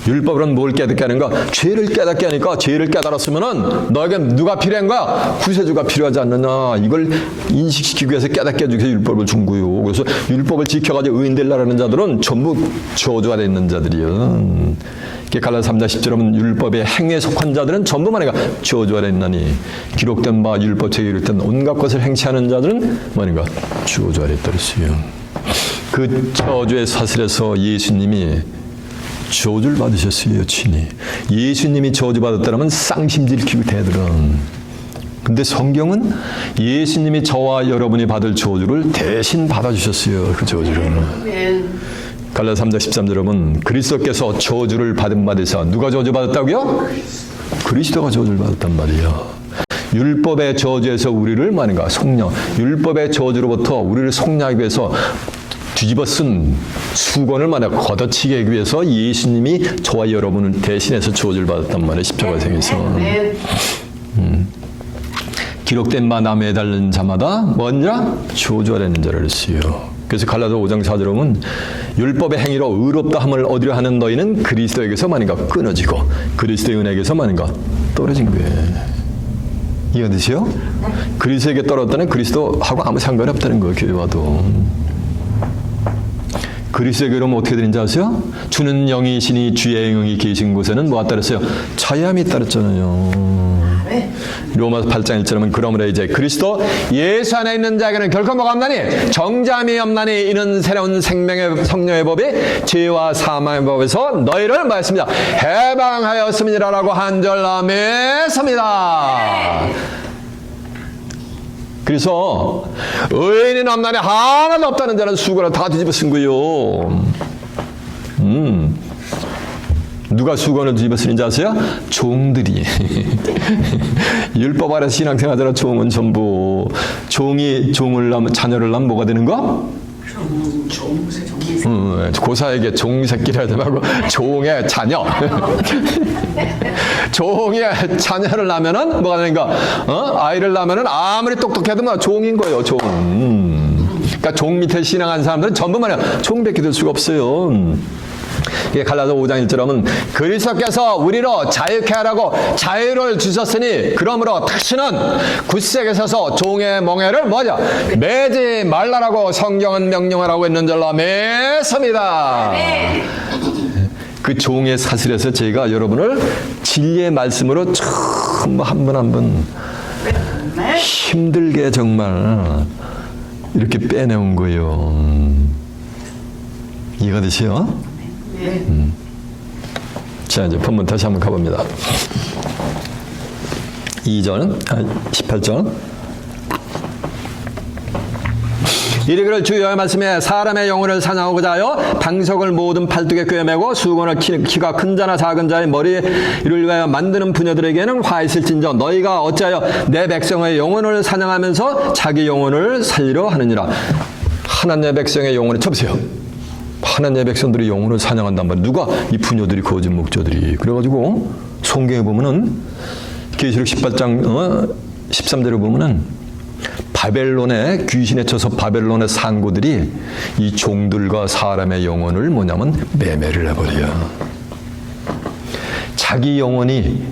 율법으로는 뭘 깨닫게 하는가? 죄를 깨닫게 하니까 죄를 깨달았으면은 너에게 누가 필요한 거야? 구세주가 필요하지 않느냐? 이걸 인식시키기 위해서 깨닫게 해주기 위해서 율법을 준 거요. 그래서 율법을 지켜가지고 의인 되려는 자들은 전부 저주가 되 있는 자들이요. 갈라디아서 3장 10절에 보면 율법의 행위에 속한 자들은 전부 말이야 저주가 되 있나니 기록된 바 율법책에 이르던 온갖 것을 행치하는 자들은 뭐니까 저주가 됐다 그랬어요. 그 저주의 사슬에서 예수님이 저주를 받으셨어요. 친히 예수님이 저주받았다면 쌍심질 키고 대들은. 근데 성경은 예수님이 저와 여러분이 받을 저주를 대신 받아주셨어요. 그 저주를. 갈라디아서 3장 13절에 보면 그리스도께서 저주를 받은 바 되사 누가 저주받았다고요? 그리스도가 저주를 받았단 말이에요. 율법의 저주에서 우리를 뭐하는가? 속량. 율법의 저주로부터 우리를 속량하기 위해서 뒤집어 쓴 수건을 만약 걷어치게 하기 위해서 예수님이 저와 여러분을 대신해서 저주를 받았단 말이에요. 십자가에서. 기록된 바 남에 달린 자마다 뭐냐? 저주가 되는 자를 했어요. 그래서 갈라디아서 5장 4절에 보면 율법의 행위로 의롭다함을 얻으려 하는 너희는 그리스도에게서 만인가 끊어지고 그리스도의 은혜에게서 만인가 떨어진 거예요. 이해가 되세요? 그리스도에게 떨어졌다는 그리스도하고 아무 상관이 없다는 거예요. 교회와도. 그리스도의 교회는 어떻게 되는지 아세요? 주는 영이시니 주의 영이 계신 곳에는 뭐가 따랐어요? 자유함이 따랐잖아요. 로마서 8장 1절은 그러므로 이제 그리스도 예수 안에 있는 자에게는 결코 뭐가 없나니 정죄함이 없나니 이는 새로운 생명의 성령의 법이 죄와 사망의 법에서 너희를 뭐했습니다? 해방하였음이라라고 한절함에 섭니다. 그래서 의인은 없나니 하나도 없다는 자는 수고를 다 뒤집어 쓴 거예요. 누가 수건을 뒤집어 쓰는지 아세요? 종들이. 율법 아래서 신앙생활하잖아. 종은 전부. 종이 자녀를 낳으면 뭐가 되는 거? 고사에게 종새끼라 하지 말고 종의 자녀. 종의 자녀를 낳으면은 뭐가 되는가? 아이를 낳으면은 아무리 똑똑해도 뭐 종인 거예요. 종. 그러니까 종 밑에 신앙한 사람들은 전부 말이야. 종밖에 될 수가 없어요. 이게 갈라서 5장 1절 하면 그리스도께서 우리로 자유케 하라고 자유를 주셨으니 그러므로 다시는 굳세게 서서 종의 멍에를 뭐죠? 매지 말라라고 성경은 명령하라고 했는 줄로 매섭니다. 그 종의 사슬에서 제가 여러분을 진리의 말씀으로 전부 한 분 한 분 힘들게 정말 이렇게 빼내온 거예요. 이해가 되시요? 자, 이제 본문 다시 한번 가봅니다. 18절. 이르기를 주 여호와의 말씀에 사람의 영혼을 사냥하고자 하여 방석을 모든 팔뚝에 꿰매고 수건을 키가 큰 자나 작은 자의 머리를 위하여 만드는 부녀들에게는 화 있을진저 너희가 어찌하여 내 백성의 영혼을 사냥하면서 자기 영혼을 살리려 하느니라. 하나님의 백성의 영혼을 쳐보세요. 하나님의 백성들이 영혼을 사냥한단 말이에요. 누가? 이 부녀들이, 거짓 목자들이. 그래가지고 성경에 보면은 계시록 18장 13절에 보면은 바벨론의 귀신에 쳐서 바벨론의 상고들이 이 종들과 사람의 영혼을 뭐냐면 매매를 해버려요. 자기 영혼이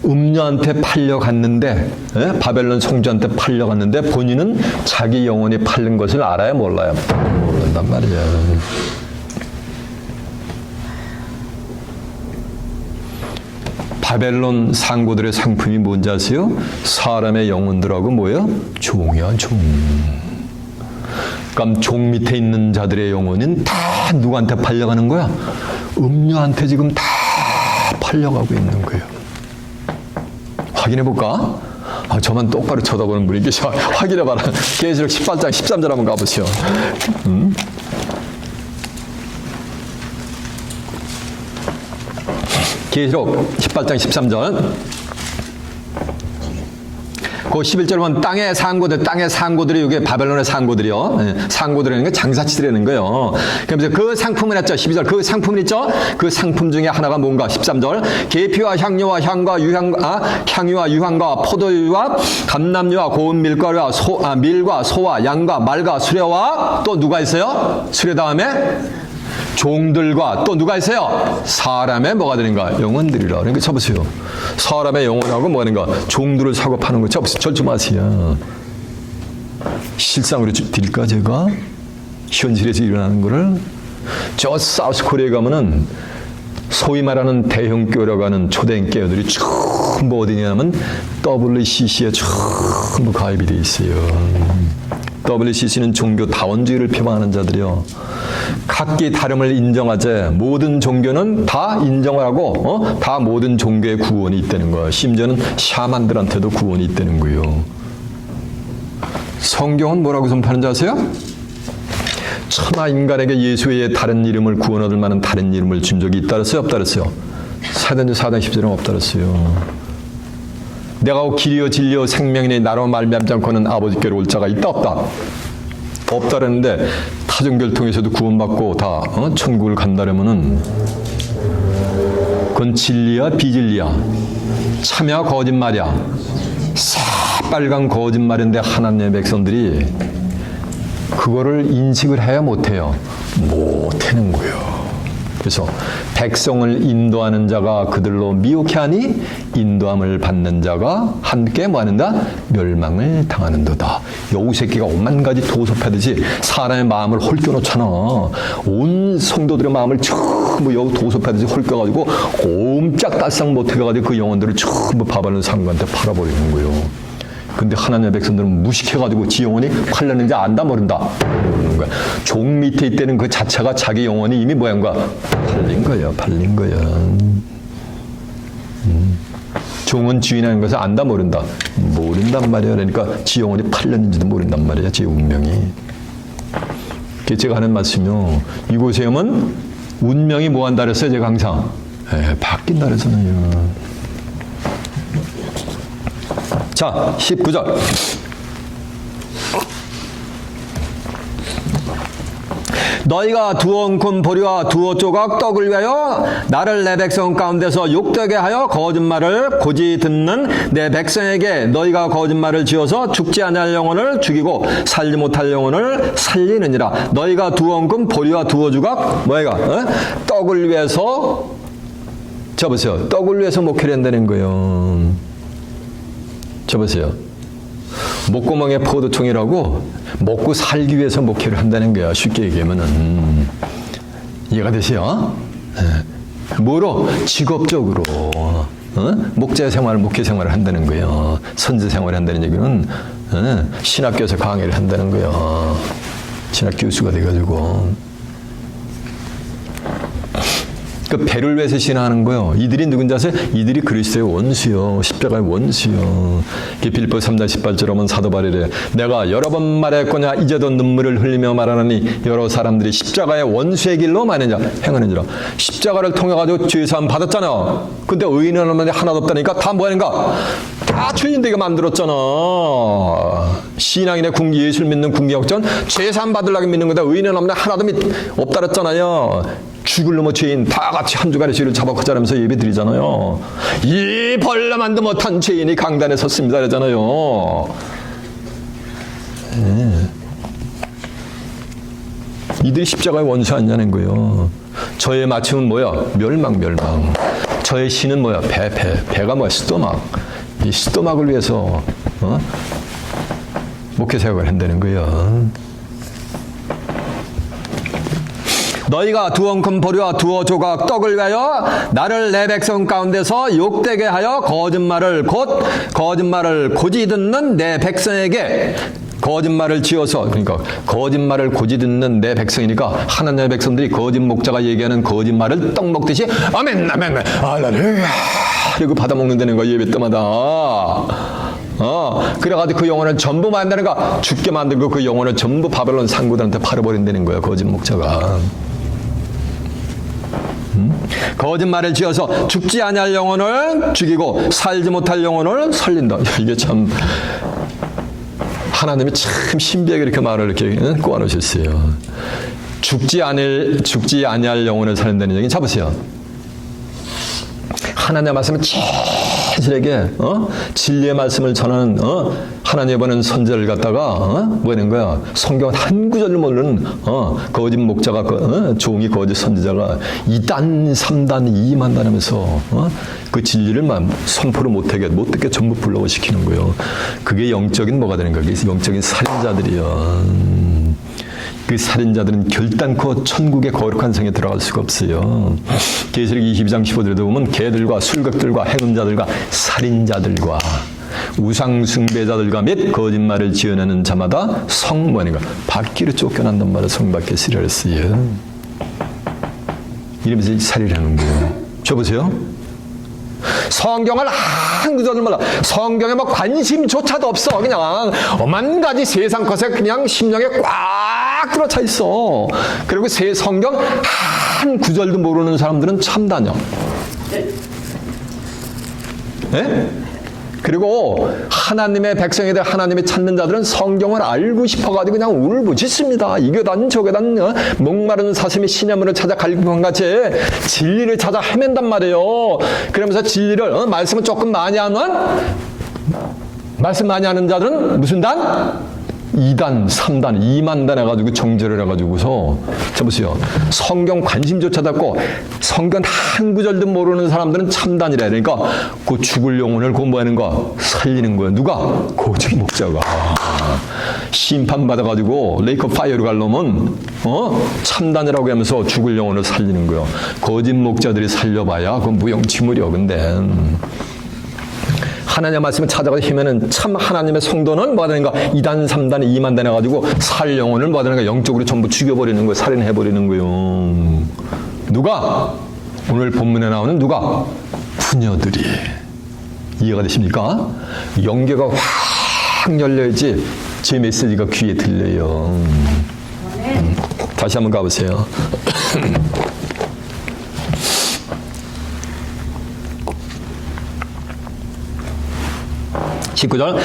음녀한테 팔려갔는데, 바벨론 성주한테 팔려갔는데 본인은 자기 영혼이 팔린 것을 알아요, 몰라요? 모른단 말이에요. 바벨론 상고들의 상품이 뭔지 아세요? 사람의 영혼들하고 뭐예요? 종이야, 종. 그럼 종 밑에 있는 자들의 영혼은 다 누구한테 팔려가는 거야? 음녀한테 지금 다 팔려가고 있는 거예요. 확인해 볼까? 저만 똑바로 쳐다보는 분이 계셔. 확인해 봐라. 계시록 18장 13절 한번 가보시오. 계시록 18장 13절. 그 11절 보면 땅의 상고들이 이게 바벨론의 상고들이요. 상고들이라는 게 장사치들이라는 거예요. 그러면서 그 상품을 했죠. 12절. 그 상품을 있죠. 그 상품 중에 하나가 뭔가? 13절. 계피와 향료와 향유와 유향과 포도유와 감람유와 고운 밀가루와 밀과 소와 양과 말과 수레와 또 누가 있어요? 수레 다음에 종들과 또 누가 있어요? 사람의 뭐가 되는가? 영혼들이라. 그러니까 쳐보세요. 사람의 영혼하고 뭐가 되는가? 종들을 사고 파는 거 쳐보세요. 절주 마세요. 실상으로 드릴까 제가? 현실에서 일어나는 거를? 저 사우스 코리아에 가면은 소위 말하는 대형교회라고 하는 초대형 교회들이 전부 어디냐면 WCC에 전부 가입이 돼 있어요. WCC는 종교 다원주의를 표방하는 자들이요. 각기 다름을 인정하되 모든 종교는 다 인정을 하고 다 모든 종교의 구원이 있다는 거예요. 심지어는 샤만들한테도 구원이 있다는 거예요. 성경은 뭐라고 선포하는지 아세요? 천하 인간에게 예수 외에 다른 이름을 구원 얻을 만한 다른 이름을 준 적이 있다 그랬어요? 없다 그랬어요? 사도행전 4장 10절은 없다 그랬어요. 내가 길이요 진리요 생명이니 나로 말미암지 않고는 아버지께로 올 자가 있다 없다? 없다 그랬는데 타종교를 통해서도 구원받고 다 천국을 간다려면은 그건 진리야 비진리야? 참야 거짓말이야? 새빨간 거짓말인데 하나님의 백성들이 그거를 인식을 해야 못해요. 못하는 거예요. 그래서 백성을 인도하는 자가 그들로 미혹해 하니 인도함을 받는 자가 함께 뭐하는다? 멸망을 당하는도다. 여우 새끼가 오만 가지 도섭하듯이 사람의 마음을 홀겨놓잖아. 온 성도들의 마음을 전부 여우 도섭하듯이 홀겨가지고 옴짝달싹 못해가지고 그 영혼들을 전부 바벨론 상관한테 팔아버리는 거예요. 근데 하나님의 백성들은 무식해가지고 지 영혼이 팔렸는지 안다 모른다. 모르는 거야. 종 밑에 있다는 그 자체가 자기 영혼이 이미 뭐한가? 팔린 거야. 팔린 거야. 종은 주인하는 것을 안다 모른다. 모른단 말이야. 그러니까 지 영혼이 팔렸는지도 모른단 말이야. 지 운명이. 제가 하는 말씀이요. 이곳에 오면 운명이 뭐 한다 그랬어요? 제가 항상. 바뀐다 그랬잖아요. 자, 19절. 너희가 두어 웅큼 보리와 두어 조각 떡을 위하여 나를 내 백성 가운데서 욕되게 하여 거짓말을 고지 듣는 내 백성에게 너희가 거짓말을 지어서 죽지 아니할 영혼을 죽이고 살지 못할 영혼을 살리느니라. 너희가 두어 웅큼 보리와 두어 조각 떡을 위해서 자 보세요. 떡을 위해서 목회를 한다는 거예요. 저 보세요. 목구멍에 포도청이라고 먹고 살기 위해서 목회를 한다는 거야. 쉽게 얘기하면은. 이해가 되세요? 뭐로? 직업적으로. 목자 생활, 목회 생활을 한다는 거예요. 선지 생활을 한다는 얘기는 신학교에서 강의를 한다는 거예요. 신학 교수가 돼가지고. 그 배를 위해서 신앙하는 거요. 이들이 누군지 아세요? 이들이 그리스도의 원수요. 십자가의 원수요. 빌립보 3장 18절 보면 사도 바울이래. 내가 여러 번 말했거냐 이제도 눈물을 흘리며 말하노니 여러 사람들이 십자가의 원수의 길로 마느냐 행하느니라. 십자가를 통해 가지고 죄사함 받았잖아. 근데 의인은 하나도 없다니까 다 뭐하는가? 다 죄인 되게 만들었잖아. 신앙인의 군기 예수를 믿는 군기 역전 죄사함 받으려고 믿는 거다. 의인은 하나도 없다 그랬잖아요. 죽을 놈의 죄인 다 같이 한 주간의 죄를 잡아고자라면서 예배 드리잖아요. 이 벌레만도 못한 죄인이 강단에 섰습니다 그러잖아요. 이들이 십자가의 원수 아니냐는 거예요. 저의 맞춤은 뭐야? 멸망. 저의 신은 뭐야? 배가 뭐야? 스토막. 이 스토막을 위해서 목회 생활을 한다는 거예요. 너희가 두어 웅큼 보리와 두어 조각 떡을 위하여 나를 내 백성 가운데서 욕되게 하여 거짓말을 고지 듣는 내 백성에게 거짓말을 지어서 그러니까 거짓말을 고지 듣는 내 백성이니까 하나님의 백성들이 거짓 목자가 얘기하는 거짓말을 떡 먹듯이 아멘 할렐루야 이러고 받아먹는다는 거야. 예배 때마다. 그래가지고 그 영혼을 전부 만드는 거 죽게 만들고 그 영혼을 전부 바벨론 상구들한테 팔아버린다는 거야. 거짓 목자가. 거짓말을 지어서 죽지 아니할 영혼을 죽이고 살지 못할 영혼을 살린다. 이게 참 하나님이 참 신비하게 이렇게 말을 이렇게 꼬아놓으셨어요. 죽지 아니할 영혼을 살린다는 얘기 잡으세요. 하나님의 말씀을 진실하게 진리의 말씀을 전하는 하나님의 보는 선지자를 갖다가 뭐 하는 거야? 성경 한 구절을 모르는 거짓 목자가 종이 거짓 선지자가 2단 3단 2만 단하면서 그 진리를 선포를 못 듣게 전부 불러고 시키는 거예요. 그게 영적인 뭐가 되는 거야? 영적인 살인자들이요. 그 살인자들은 결단코 천국의 거룩한 성에 들어갈 수가 없어요. 계시록 22장 15절에도 보면 개들과 술객들과 행음자들과 살인자들과 우상숭배자들과 및 거짓말을 지어내는 자마다 성문인가 밖으로 쫓겨난단 말을 성 밖에 쓰려 했어요. 이러면서 살인하는 거예요. 저 보세요. 성경을 한 구절을 몰라. 성경에 뭐 관심조차도 없어. 그냥 오만 가지 세상 것에 그냥 심령에 꽉 들어차 있어. 그리고 성경 한 구절도 모르는 사람들은 참다녀. 네? 그리고 하나님의 백성이들 하나님이 찾는 자들은 성경을 알고 싶어가지고 그냥 울부짖습니다. 이교단 저교단 목마른 사슴이 시냇물을 찾아 갈급한 같이 진리를 찾아 헤맨단 말이에요. 그러면서 진리를 말씀을 조금 많이 하는 말씀 많이 하는 자들은 무슨 단? 2단, 3단, 2만 단 해가지고 정제를 해가지고서 자 보세요. 성경 관심조차도 없고 성경 한 구절도 모르는 사람들은 참단이라. 그러니까 그 죽을 영혼을 공부하는 거 살리는 거예요. 누가? 고직 목자가. 심판받아가지고 레이크 파이어로 갈 놈은 참단이라고 하면서 죽을 영혼을 살리는 거예요. 거짓 목자들이 살려봐야 그건 무용지물이요. 근데 하나님의 말씀을 찾아가서 힘에는 참 하나님의 성도는 뭐 하는가? 2단, 3단, 2만 단 해가지고 살 영혼을 뭐 하는가? 영적으로 전부 죽여버리는 거예요. 살인해버리는 거예요. 누가? 오늘 본문에 나오는 누가? 부녀들이. 이해가 되십니까? 영계가 확 열려야지 제 메시지가 귀에 들려요. 다시 한번 가보세요. 19절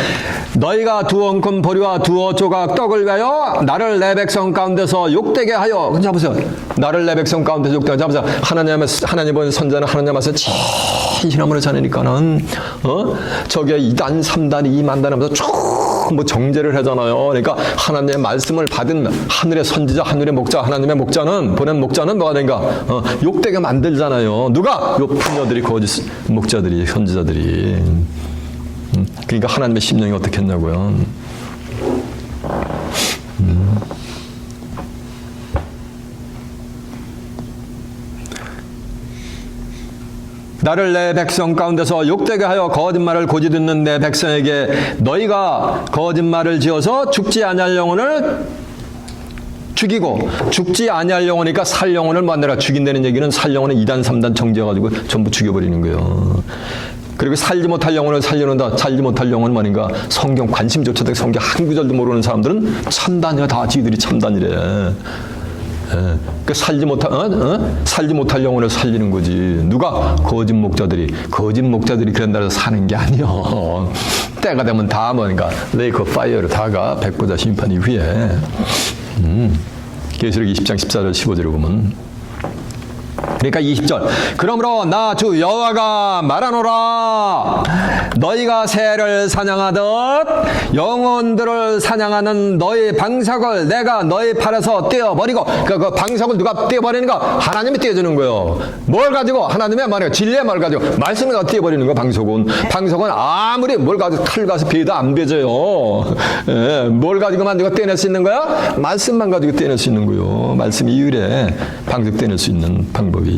너희가 두 엉큼 보리와 두어 조각 떡을 위하여 나를 내 백성 가운데서 욕되게 하여. 자 보세요. 나를 내 백성 가운데서 욕되게 하여. 자 보세요. 하나님 본 선자는 하나님 앞에서 진실함으로 자니까는 저게 2단 3단 2만 단 하면서 쭉 뭐 정제를 하잖아요. 그러니까 하나님의 말씀을 받은 하늘의 선지자, 하늘의 목자, 하나님의 목자는 보낸 목자는 뭐가 된가? 욕되게 만들잖아요. 누가? 요 부녀들이, 거짓 목자들이, 선지자들이. 그러니까 하나님의 심령이 어떻게 했냐고요. 나를 내 백성 가운데서 욕되게 하여 거짓말을 고지 듣는 내 백성에게 너희가 거짓말을 지어서 죽지 아니할 영혼을 죽이고, 죽지 아니할 영혼이니까 살 영혼을 만들어. 죽인다는 얘기는 살 영혼을 2단 3단 정지해가지고 전부 죽여버리는 거예요. 그리고 살지 못할 영혼을 살려놓는다. 살지 못할 영혼은 뭐인가? 성경 관심조차도 성경 한 구절도 모르는 사람들은 참단이야. 다 지들이 참단이래. 그 살지 못할 영혼을 살리는 거지. 누가? 거짓 목자들이 그런다 해서 사는 게 아니요. 때가 되면 다 뭐인가? 레이크 파이어로 다가 백보자 심판 이후에. 계시록 20장 14절 15절을 보면. 그러니까 20절 그러므로 나 주 여호와가 말하노라 너희가 새를 사냥하듯 영혼들을 사냥하는 너희 방석을 내가 너희 팔에서 떼어버리고 그 방석을 누가 떼어버리는가? 하나님이 떼어주는 거예요. 뭘 가지고? 하나님의 말이에요. 진리의 말 가지고 말씀을 가지고 떼어버리는 거예요. 방석은 아무리 뭘 가지고 칼 가서 베도 안 베져요. 뭘 가지고만 누가 떼낼 수 있는 거야? 말씀만 가지고 떼낼 수 있는 거예요. 말씀이 유일해 방석 떼낼 수 있는 방법이.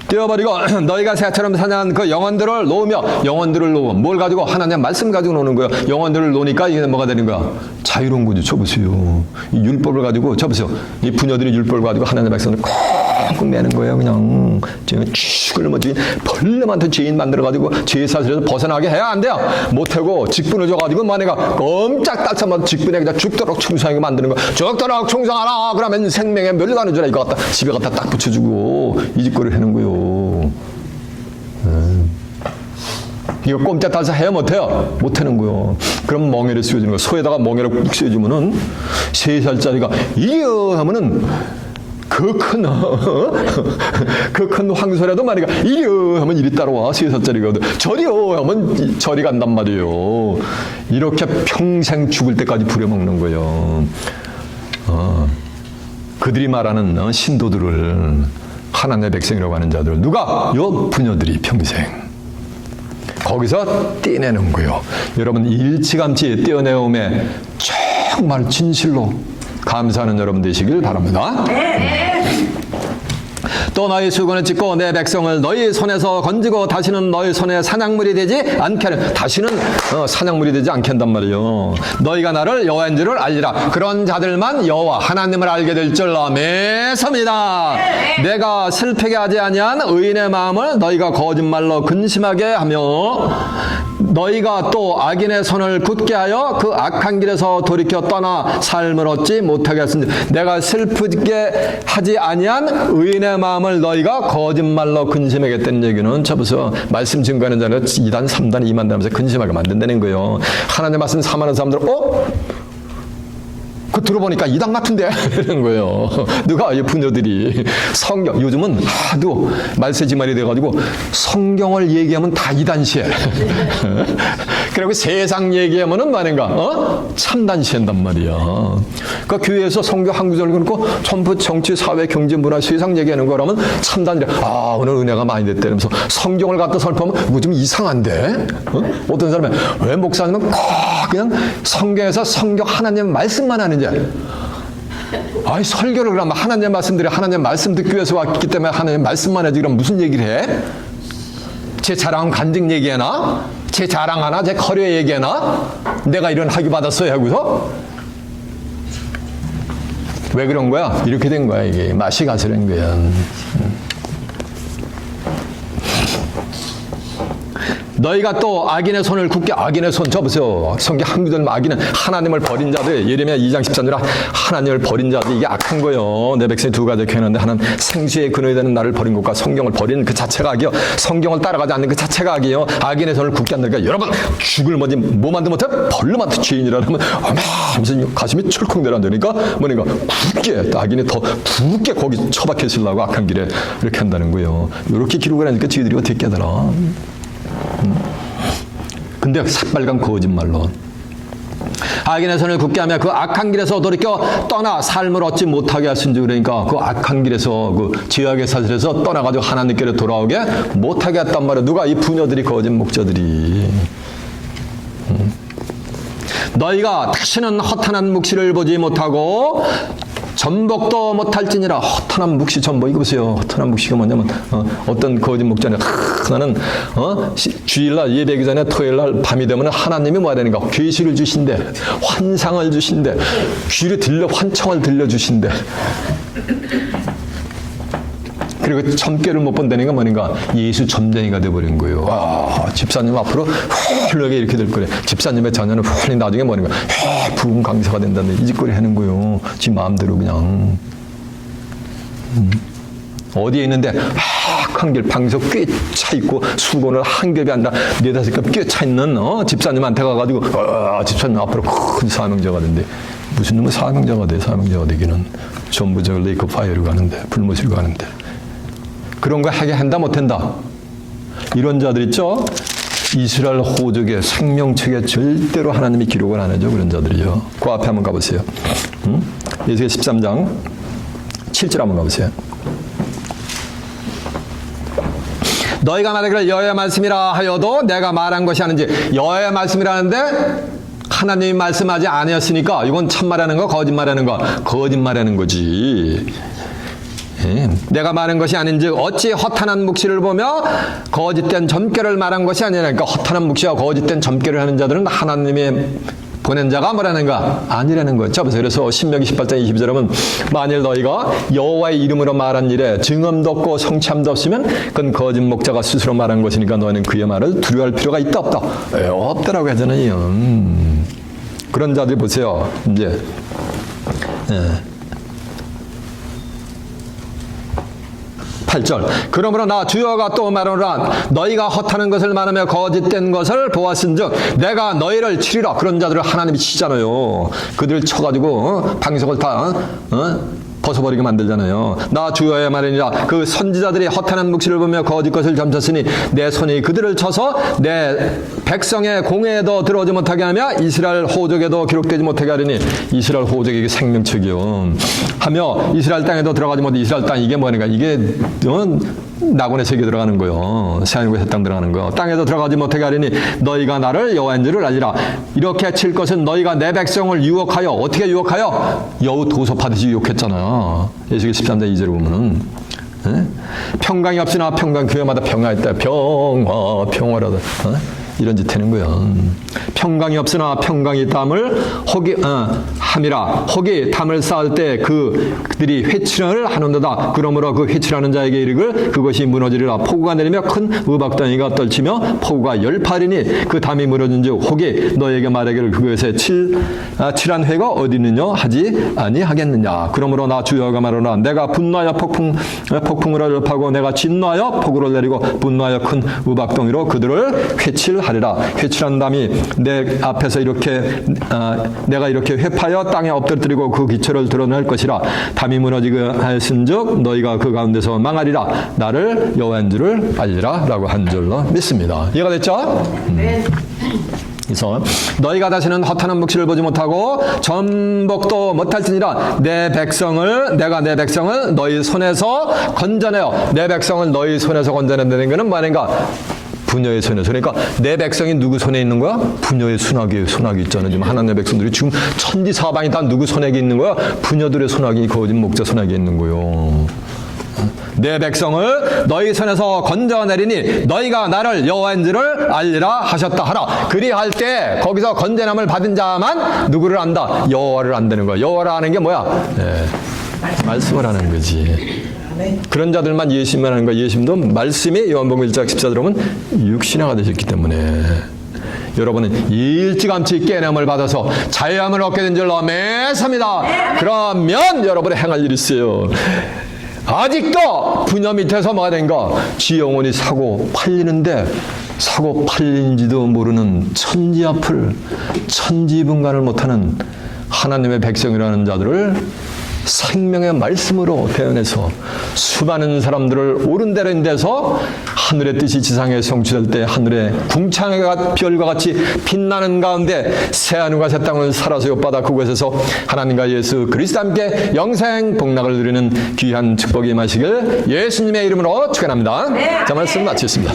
떼어버리고 너희가 새처럼 사냥한 그 영혼들을 놓으면 뭘 가지고? 하나님 말씀 가지고 노는 거예요. 영혼들을 놓으니까 이게 뭐가 되는 거야? 자유로운 거죠. 쳐보세요. 이 율법을 가지고 쳐보세요. 이 부녀들이 율법을 가지고 하나님의 백성을 콕 매는 거예요. 그냥 죽을 뭐 벌레만한 죄인 만들어가지고 죄의 사슬에서 벗어나게 해야 안 돼요. 못하고 직분해져가지고 만약에 꼼짝 달싹만 직분에 그냥 죽도록 충성하게 만드는 거. 죽도록 충성하라. 그러면 생명에 멸가는 줄 이거 갖다 집에 갖다 딱 붙여주고 이 짓거리를 하는 거예요. 이거 꼼짝 달싹 해야 못해요. 못하는 거예요. 그럼 멍에를 씌워주는 거예요. 소에다가 멍에를 꾹 씌워주면은 3살짜리가 이려 하면은 그 큰 황소라도 말이야 이려 하면 이리 따라와. 3살짜리가 저리요 하면 저리 간단 말이에요. 이렇게 평생 죽을 때까지 부려먹는 거예요. 그들이 말하는 신도들을 하나님의 백성이라고 하는 자들 누가? 요 부녀들이 평생 거기서 떼내는 거예요. 여러분 일찌감치 떼어내음에 정말 진실로 감사하는 여러분 되시길 바랍니다. 또 너희 수건을 찢고 내 백성을 너희 손에서 건지고 다시는 너희 손에 사냥물이 되지 않게 하는. 다시는 사냥물이 되지 않게 한단 말이에요. 너희가 나를 여호와인 줄을 알리라. 그런 자들만 여호와 하나님을 알게 될 줄 믿습니다. 내가 슬프게 하지 아니한 의인의 마음을 너희가 거짓말로 근심하게 하며 너희가 또 악인의 손을 굳게 하여 그 악한 길에서 돌이켜 떠나 삶을 얻지 못하게 했으니 내가 슬프게 하지 아니한 의인의 마음을 너희가 거짓말로 근심하겠다는 얘기는 쳐보세요. 말씀 증거하는 자는 2단 3단 2만 단 하면서 근심하게 만든다는 거예요. 하나님의 말씀 사모하는 사람들은 그 들어보니까 이단 같은데 이런 거예요. 누가? 이 부녀들이 성경 요즘은 하도 말세지말이 돼가지고 성경을 얘기하면 다 이단시해. 그리고 세상 얘기하면은 뭐하는가? 참단시한단 말이야. 그러니까 교회에서 성경 한 구절 그렇고 전부 정치, 사회, 경제, 문화, 세상 얘기하는 거라면 참단이래. 아, 오늘 은혜가 많이 됐대. 이러면서 성경을 갖다 설포하면 뭐 좀 이상한데? 어떤 사람은 왜 목사님은 꼭 그냥 성경에서 성경 하나님 말씀만 하는지. 아이, 설교를 그러면 하나님 말씀들이 하나님 말씀 듣기 위해서 왔기 때문에 하나님 말씀만 하지. 그럼 무슨 얘기를 해? 제 자랑 간증 얘기하나? 제 자랑하나? 제 커리어 얘기하나? 내가 이런 학위 받았어요 하고서? 왜 그런 거야? 이렇게 된 거야. 이게 맛이 가스는 거야. 너희가 또 악인의 손을 굳게, 악인의 손 접으세요. 성경 한 구절, 악인은 하나님을 버린 자들. 예레미야 2장 14절에 하나님을 버린 자들, 이게 악한 거예요. 내 백성이 두 가지 표현하는데, 하나는 생수의 근원이 되는 나를 버린 것과 성경을 버리는 그 자체가 악이요, 성경을 따라가지 않는 그 자체가 악이요. 악인의 손을 굳게 한다니까 여러분, 죽을 뭐지 뭐 만도 못해 벌로 만든 죄인이라 하면 아마 하면서 가슴이 철컥 내려앉으니까 뭐니까 굳게, 악인이 더 굳게 거기 처박혀 있으려고 악한 길에 이렇게 한다는 거예요. 이렇게 기록을 하니까 저희들이 어떻게 깨달아? 근데 새빨간 거짓말로 악인의 손을 굳게 하며 그 악한 길에서 돌이켜 떠나 삶을 얻지 못하게 하신지. 그러니까 그 악한 길에서, 그 죄악의 사슬에서 떠나가지고 하나님께로 돌아오게 못하게 했단 말이야. 누가? 이 부녀들이, 거짓 목자들이. 너희가 다시는 허탄한 묵시를 보지 못하고 전복도 못할지니라. 허탄한 묵시, 전복. 이거 보세요. 허탄한 묵시가 뭐냐면 어떤 거짓 목자는 나는 주일날 예배기 전에 토요일날 밤이 되면 하나님이 뭐 하라는가? 계시를 주신대, 환상을 주신대, 귀를 들려 환청을 들려주신대. 그리고 점괘를 못 본다니까 뭐는가? 예수 점쟁이가 돼버린 거예요. 와, 집사님 앞으로 훌륭하게 이렇게 될 거래. 집사님의 자녀는 훌륭히 나중에 뭐는가? 부흥 강사가 된다는데 이 짓거리 하는 거예요. 지 마음대로 그냥. 어디에 있는데 한 길 방석 꽤 차 있고 수건을 한 겹이 아니라 네다섯 겹 꽤 차 있는 집사님한테 가가지고 집사님 앞으로 큰 사명자가 된대. 무슨 놈의 사명자가 돼? 사명자가 되기는 전부 저 레이크 파이어로 가는데, 불못으로 가는데. 그런 거 하게 한다 못한다. 이런 자들 있죠? 이스라엘 호족의 생명책에 절대로 하나님이 기록을 안 해줘. 그런 자들이요. 그 앞에 한번 가보세요. 에스겔 13장 7절 한번 가보세요. 너희가 말하기를 여호와의 말씀이라 하여도 내가 말한 것이 아닌지. 여호와의 말씀이라는데 하나님이 말씀하지 아니었으니까 이건 참말하는 거, 거짓말하는 거? 거짓말하는 거지. 내가 말한 것이 아닌즉 어찌 허탄한 묵시를 보며 거짓된 점괘를 말한 것이 아니냐. 그러니까 허탄한 묵시와 거짓된 점괘를 하는 자들은 하나님의 보낸 자가 뭐라는가? 아니라는 거죠. 그래서 신명기 18장 22절 하면 만일 너희가 여호와의 이름으로 말한 일에 증언도 없고 성취함도 없으면 그건 거짓 목자가 스스로 말한 것이니까 너희는 그의 말을 두려워할 필요가 있다 없다? 없다라고 하잖아요. 그런 자들 보세요. 이제 8절. 그러므로 나 주여가 또 말하노라. 너희가 허탄한 것을 말하며 거짓된 것을 보았은즉 내가 너희를 치리라. 그런 자들을 하나님이 치잖아요. 그들 쳐가지고 방석을 다 벗어버리게 만들잖아요. 나 주여의 말이니라. 그 선지자들이 허탄한 묵시를 보며 거짓 것을 점쳤으니 내 손이 그들을 쳐서 내 백성의 공회에도 들어오지 못하게 하며 이스라엘 호족에도 기록되지 못하게 하리니. 이스라엘 호족에게 생명책이요. 하며 이스라엘 땅에도 들어가지 못해. 이스라엘 땅 이게 뭐니까? 이게 낙원의 세계 들어가는 거요. 새하늘과 새 땅 들어가는 거. 땅에도 들어가지 못하게 하리니 너희가 나를 여호와인 줄을 알리라. 이렇게 칠 것은 너희가 내 백성을 유혹하여. 어떻게 유혹하여? 여우 도섭하듯이 유혹했잖아. 에스겔 13장 2절을 보면은 평강이 없으나 평강, 교회마다 평화 있다. 평화라다. 이런 짓 하는 거야. 평강이 없으나 평강이 있다함을 함이라. 혹이 담을 쌓을 때 그들이 회칠을 하는도다. 그러므로 그 회칠하는 자에게 이르기를 그것이 무너지리라. 폭우가 내리며 큰 우박덩이가 떨치며 폭우가 열파리니 그 담이 무너진 즉 혹이 너에게 말하기를 그것에 칠한 회가 어디 있느냐 하지 아니하겠느냐. 그러므로 나 주여가 말하노라. 내가 분노하여 폭풍을 얼파고 내가 진노하여 폭우를 내리고 분노하여 큰 우박덩이로 그들을 회칠하리라. 회칠한 담이 내 앞에서 이렇게 내가 이렇게 회파하여 땅에 엎드리고 그 기초를 드러낼 것이라. 담이 무너지게 하였은즉 너희가 그 가운데서 망하리라. 나를 여호와인 줄을 알리라 라고 한 줄로 믿습니다. 이해가 됐죠? 그래서 너희가 다시는 허탄한 묵시를 보지 못하고 전복도 못할지니라 내가 내 백성을 너희 손에서 건져내어 내 백성을 너희 손에서 건져낸다는 것은 뭐냐니까 부녀의 손에서. 그러니까 내 백성이 누구 손에 있는 거야? 부녀의 손아귀 있잖아요. 지금 하나님의 백성들이 지금 천지사방이 다 누구 손에 있는 거야? 부녀들의 손아귀, 거짓 목자 손아귀에 있는 거요. 내 백성을 너희 손에서 건져내리니 너희가 나를 여호와인 줄을 알리라 하셨다 하라. 그리할 때 거기서 건져남을 받은 자만 누구를 안다? 여호와를 안다는 거야. 여호와를 아는 게 뭐야? 말씀을 하는 거지. 그런 자들만 예심만 하는 거야. 예심도 말씀이 요한복음 1장 14절 보면 육신화가 되셨기 때문에 여러분은 일찌감치 깨남을 받아서 자유함을 얻게 된 줄로 매섭니다. 그러면 여러분이 행할 일이 있어요. 아직도 부녀 밑에서 뭐가 된가? 지 영혼이 사고 팔리는데 사고 팔린지도 모르는 천지 앞을 천지분간을 못하는 하나님의 백성이라는 자들을 생명의 말씀으로 대언해서 수많은 사람들을 옳은 대로 인도해서 하늘의 뜻이 지상에 성취될 때 하늘의 궁창의 별과 같이 빛나는 가운데 새하늘과 새 땅을 살아서 엿받아 그곳에서 하나님과 예수 그리스도 함께 영생 복락을 누리는 귀한 축복이 임하시길 예수님의 이름으로 축원합니다. 자, 말씀 마치겠습니다.